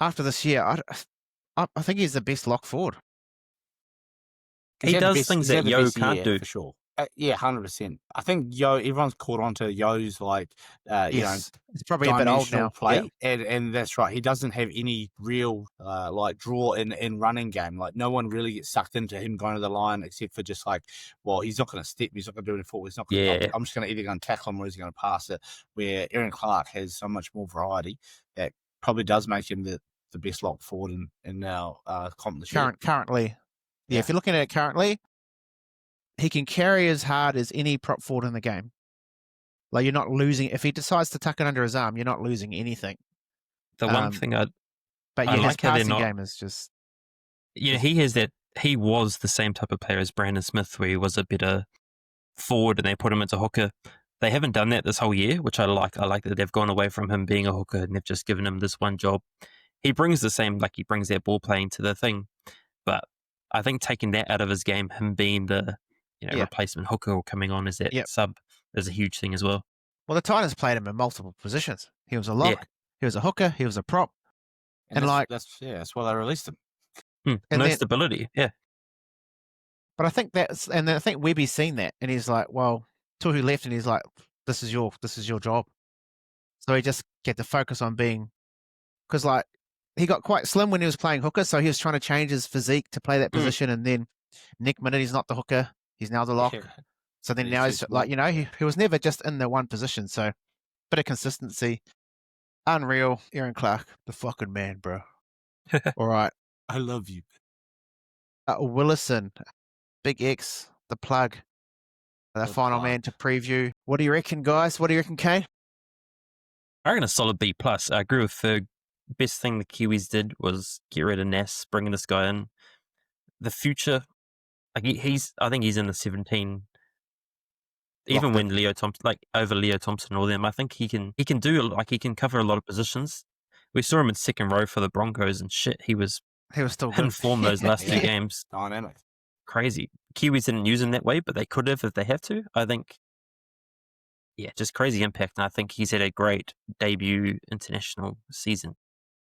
after this year, I think he's the best lock forward. He does things that Yo can't do. For sure. 100%. I think Yo, everyone's caught on to Yo's, like, it's probably a bit old now. Play. Yeah. And that's right. He doesn't have any real, like, draw in running game. Like, no one really gets sucked into him going to the line except for just, like, well, he's not going to step. He's not going to do any forward. He's not going to I'm just going to either going to tackle him or he's going to pass it. Where Aaron Clark has so much more variety that probably does make him the best lock forward in our comp this year. Currently. Yeah, if you're looking at it currently, he can carry as hard as any prop forward in the game. Like, you're not losing. If he decides to tuck it under his arm, you're not losing anything. The one thing his passing game is just... Yeah, he was the same type of player as Brandon Smith, where he was a better forward and they put him into hooker. They haven't done that this whole year, which I like. I like that they've gone away from him being a hooker and they've just given him this one job. He brings the same, like he brings that ball playing to the thing. But I think taking that out of his game, him being the replacement hooker or coming on as that sub, is a huge thing as well. Well, the Titans played him in multiple positions. He was a lock, he was a hooker, he was a prop. And that's why they released him. And stability, yeah. But I think I think Webby's seen that, and he's like, well, Tuhu left, and he's like, this is your job. So he just get to focus on being, because like he got quite slim when he was playing hooker, so he was trying to change his physique to play that position, and then Nick Minute, he's not the hooker, he's now the lock. Yeah. So then now he's like, he was never just in the one position. So bit of consistency, unreal. Aaron Clark, the fucking man, bro. All right, I love you. Willison, Big X, the plug, the final man to preview. What do you reckon, guys? What do you reckon, Kane? I reckon a solid B+. I agree with Ferg. Best thing the Kiwis did was get rid of Nass, bringing this guy in. The future, like I think he's in the 17. Even when Leo Thompson, like over Leo Thompson and all them, I think he can do, like, he can cover a lot of positions. We saw him in second row for the Broncos and shit. He was still good. In form those last two games. Dynamic. Crazy. Kiwis didn't use him that way, but they could have if they have to. I think, just crazy impact. And I think he's had a great debut international season.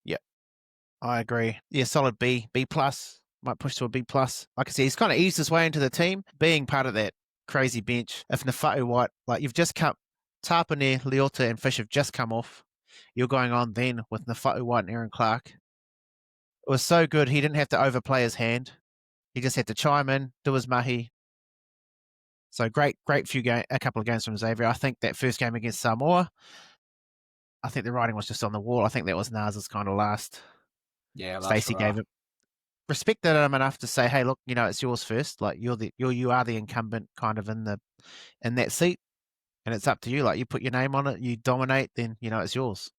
Yeah, I agree. Yeah, solid B+. Might push to a B+. Like I said, he's kind of eased his way into the team, being part of that crazy bench. If Nafatu White, like, you've just come, Tapane, Leota and Fish have just come off. You're going on then with Nafatu White and Aaron Clark. It was so good, he didn't have to overplay his hand. He just had to chime in, do his mahi. So great a couple of games from Xavier. I think that first game against Samoa, I think the writing was just on the wall. I think that was Nas's kind of last. Yeah, Stacey gave it. Respected him enough to say, hey, look, it's yours first. Like, you are the incumbent kind of in that seat, and it's up to you. Like, you put your name on it, you dominate, then it's yours.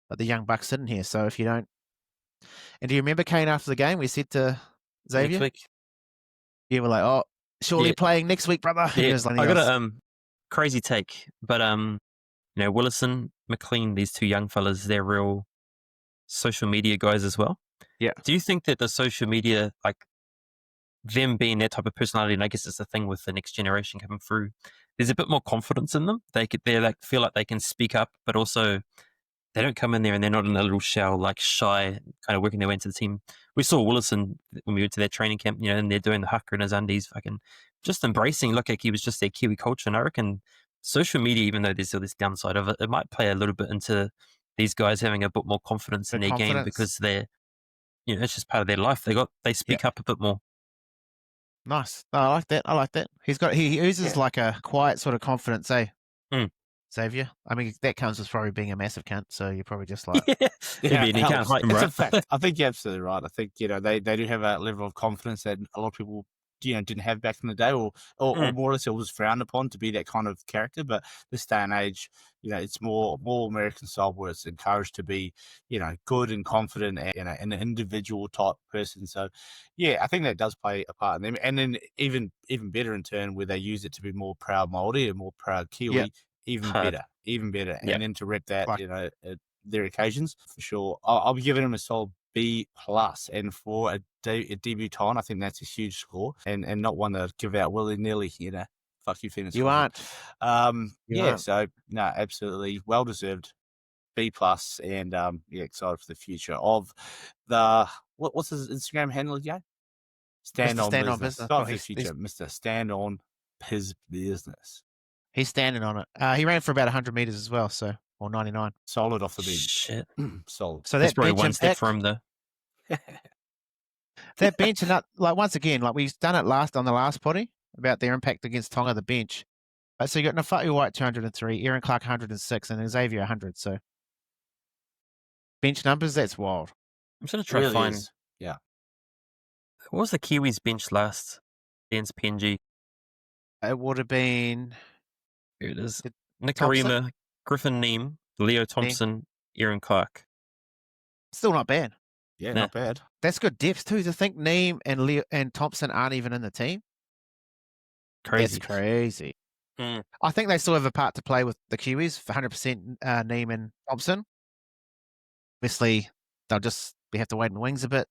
But the young buck's sitting here, so if you don't. And do you remember, Kane, after the game, we said to Xavier? Next week. Yeah, we're like, oh, surely playing next week, brother. Yeah, I got a crazy take, but Willison, McLean, these two young fellas, they're real social media guys as well. Yeah. Do you think that the social media, like them being that type of personality, and I guess it's the thing with the next generation coming through, there's a bit more confidence in them. They like feel like they can speak up, but also they don't come in there and they're not in a little shell, like shy, kind of working their way into the team. We saw Willison when we went to their training camp, and they're doing the haka in his undies, fucking just embracing. Look like he was just their Kiwi culture. And I reckon social media, even though there's still this downside of it, it might play a little bit into these guys having a bit more confidence in their game because they're, it's just part of their life. They speak up a bit more. Nice. I like that. He oozes like a quiet sort of confidence, eh? Xavier. I mean, that comes with probably being a massive cunt, so you're probably just like... It's a fact. I think you're absolutely right. I think, they do have a level of confidence that a lot of people, didn't have back in the day, or more or less it was frowned upon to be that kind of character. But this day and age, it's more American style where it's encouraged to be, good and confident and, an individual type person. So, yeah, I think that does play a part in them. And then even better in turn, where they use it to be more proud Māori and more proud Kiwi, even better. Yep. And then to rep that, at their occasions, for sure. I'll be giving him a solid B+. And for a debutant, I think that's a huge score and not one to give out willy-nilly, fuck you, Phoenix. You aren't. So, no, absolutely well-deserved B+, and, excited for the future of the, what's his Instagram handle again? Stand on business. Not for the future, Mr. Stand on his business. He's standing on it. He ran for about 100 meters as well, or 99. Solid off the bench. Shit. Solid. So that's probably one step for him, though. That bench, and once again, we've done it on the last potty about their impact against Tonga, the bench. So you got Nafatu White 203, Aaron Clark 106, and Xavier 100. So bench numbers, that's wild. I'm just going to try to find. Yeah. What was the Kiwis bench last against PNG? It would have been. Here it is. Nikarima, Griffin Neem, Leo Thompson, Aaron Clark. Still not bad. Yeah, not bad. That's good depth too. To think Neem and Leo and Thompson aren't even in the team. Crazy. That's crazy. I think they still have a part to play with the Kiwis for 100% Neem and Thompson. Obviously, we have to wait in the wings a bit.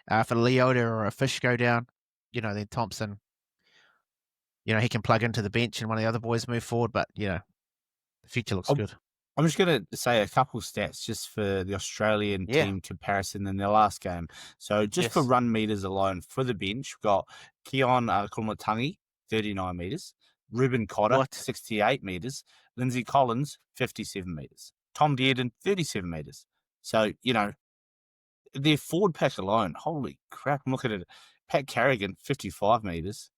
For Leota or a Fish go down, then Thompson, he can plug into the bench and one of the other boys move forward, but, the future looks good. I'm just going to say a couple stats just for the Australian team comparison in their last game. So just for run meters alone for the bench, we've got Keon Kolomatangi, 39 meters, Ruben Cotter, 68 meters, Lindsay Collins, 57 meters, Tom Dearden, 37 meters. So, their forward pack alone, holy crap, I'm looking at it. Pat Carrigan, 55 meters.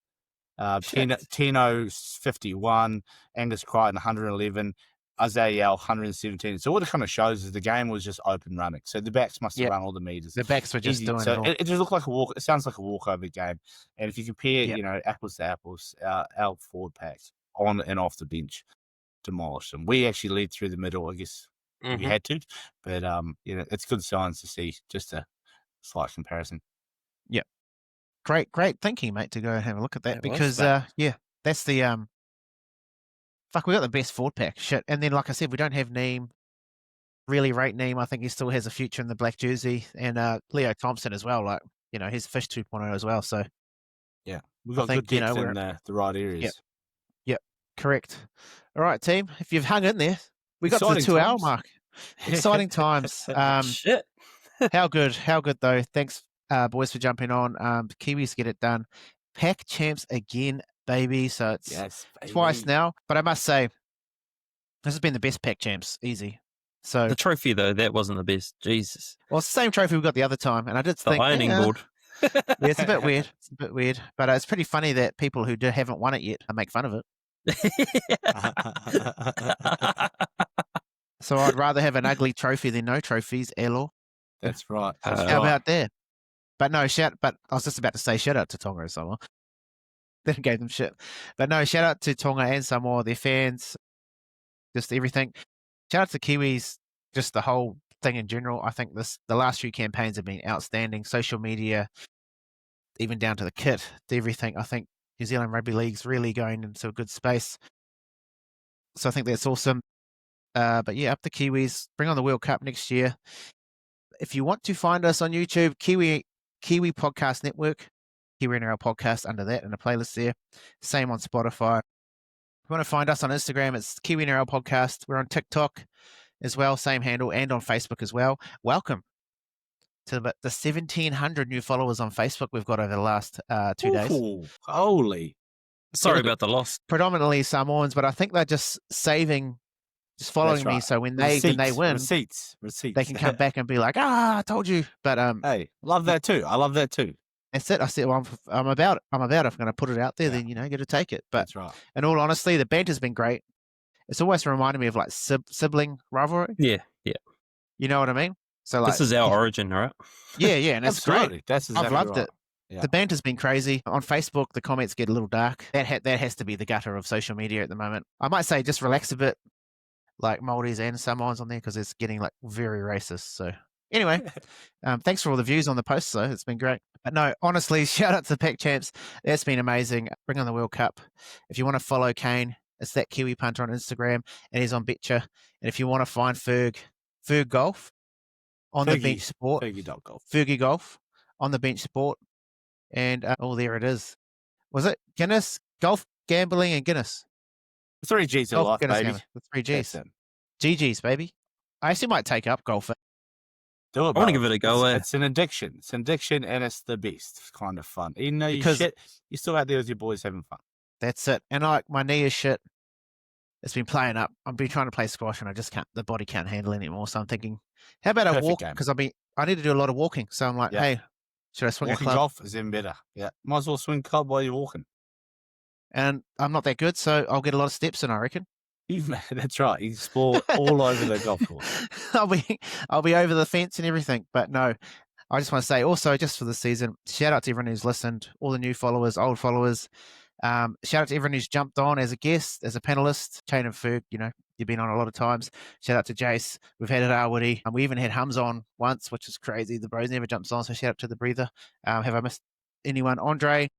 Tino 51, Angus Crichton 111, Isaiah 117. So what it kind of shows is the game was just open running. So the backs must have run all the meters. The backs were just doing so it all. It just looked like a walk. It sounds like a walkover game. And if you compare, apples to apples, our forward packs on and off the bench demolished them. We actually lead through the middle, I guess. We had to, but it's good signs to see. Just a slight comparison. Yeah. Great thinking, mate, to go and have a look at that because, that's the we got the best forward pack. Shit. And then, like I said, we don't have Neem. Really rate Neem. I think he still has a future in the black jersey. And Leo Thompson as well. Like, he's Fish 2.0 as well. So, yeah, we've got good depth in the right areas. Yep. Correct. All right, team. If you've hung in there, we got to the 2-hour mark. Exciting times. Shit. How good though. Thanks, boys, for jumping on. Kiwis get it done. Pack champs again, baby. So it's twice now. But I must say, this has been the best pack champs. Easy. So the trophy though, that wasn't the best. Jesus. Well, it's the same trophy we got the other time, and I did think the ironing board. It's a bit weird. But it's pretty funny that people who haven't won it yet make fun of it. So I'd rather have an ugly trophy than no trophies, Elo. That's right. How about that? But I was just about to say shout out to Tonga and Samoa. Then gave them shit. But no, shout out to Tonga and Samoa, their fans, just everything. Shout out to Kiwis, just the whole thing in general. I think the last few campaigns have been outstanding. Social media, even down to the kit, to everything. I think New Zealand Rugby League's really going into a good space. So I think that's awesome. But yeah, up the Kiwis. Bring on the World Cup next year. If you want to find us on YouTube, Kiwi Podcast Network, Kiwi NRL Podcast under that, and a playlist there. Same on Spotify. you want to find us on Instagram, it's Kiwi NRL Podcast. We're on TikTok as well, same handle, and on Facebook as well. Welcome to the 1,700 new followers on Facebook we've got over the last 2 days. Ooh, holy. Sorry about the loss. Predominantly Samoans, but I think they're just following That's me, right. so when they win, Receipts. they can come back and be like, I told you. But Hey, love that too. I love that too. that's it. I said, well, I'm about it. If I'm going to put it out there, then, you got to take it. But That's right. in all honesty, the banter's been great. It's always reminded me of like sibling rivalry. Yeah. You know what I mean? So like, This is our origin, right? Yeah, and it's great. Absolutely. That's exactly I've loved right. it. Yeah. The banter's been crazy. On Facebook, the comments get a little dark. That has to be the gutter of social media at the moment. I might say just relax a bit, like Māoris and Samoans on there, because it's getting like very racist. So anyway, thanks for all the views on the posts, though. It's been great. But no, honestly, shout out to the Pack Champs. That's been amazing. Bring on the World Cup. If you want to follow Kane, it's that Kiwi Punter on Instagram, and he's on Betcha. And if you want to find Ferg Golf on the bench sport, Fergie Golf on the bench sport. And there it is. Was it Guinness? Golf, gambling, and Guinness. 3 G's in life, baby. The 3 G's. GG's, baby. I actually might take up golf. Do it, I want to give it a go. It's an addiction. It's an addiction, and it's the best. It's kind of fun. Even though you're still out there with your boys having fun. That's it. And my knee is shit. It's been playing up. I've been trying to play squash, and I just can't. The body can't handle it anymore. So I'm thinking, how about I walk? Because I need to do a lot of walking. So I'm like, hey, should I swing a club? Golf is even better. Yeah, might as well swing club while you're walking. And I'm not that good, so I'll get a lot of steps in, I reckon. That's right. You explore all over the golf course. I'll be over the fence and everything. But no, I just want to say also, just for the season, shout out to everyone who's listened, all the new followers, old followers. Shout out to everyone who's jumped on as a guest, as a panelist. Kane and Ferg, you've been on a lot of times. Shout out to Jace. We've had it Woody. We even had Hums on once, which is crazy. The bros never jumps on, so shout out to the breather. Have I missed anyone? Andre,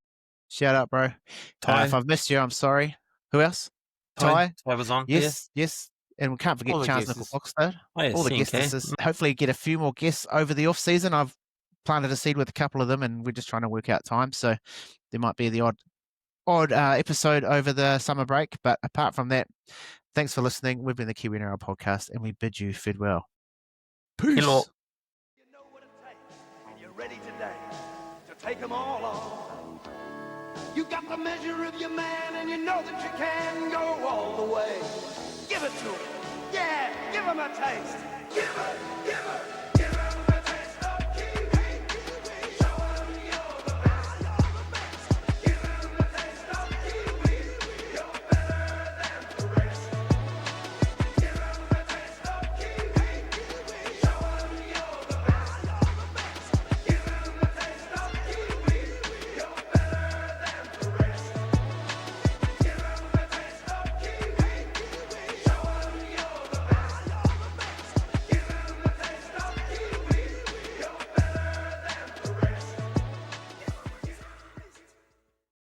shout out, bro. If I've missed you, I'm sorry. Who else? Ty was on. Yes. And we can't forget Charles Nickel-Foxstone. All the guests. Hopefully get a few more guests over the off-season. I've planted a seed with a couple of them, and we're just trying to work out time. So there might be the odd episode over the summer break. But apart from that, thanks for listening. We've been the Kiwi NRL Podcast, and we bid you farewell. Peace. Hello. You know what it takes, and you're ready today to take them all on. You got the measure of your man, and you know that you can go all the way. Give it to him. Yeah, give him a taste. Give it.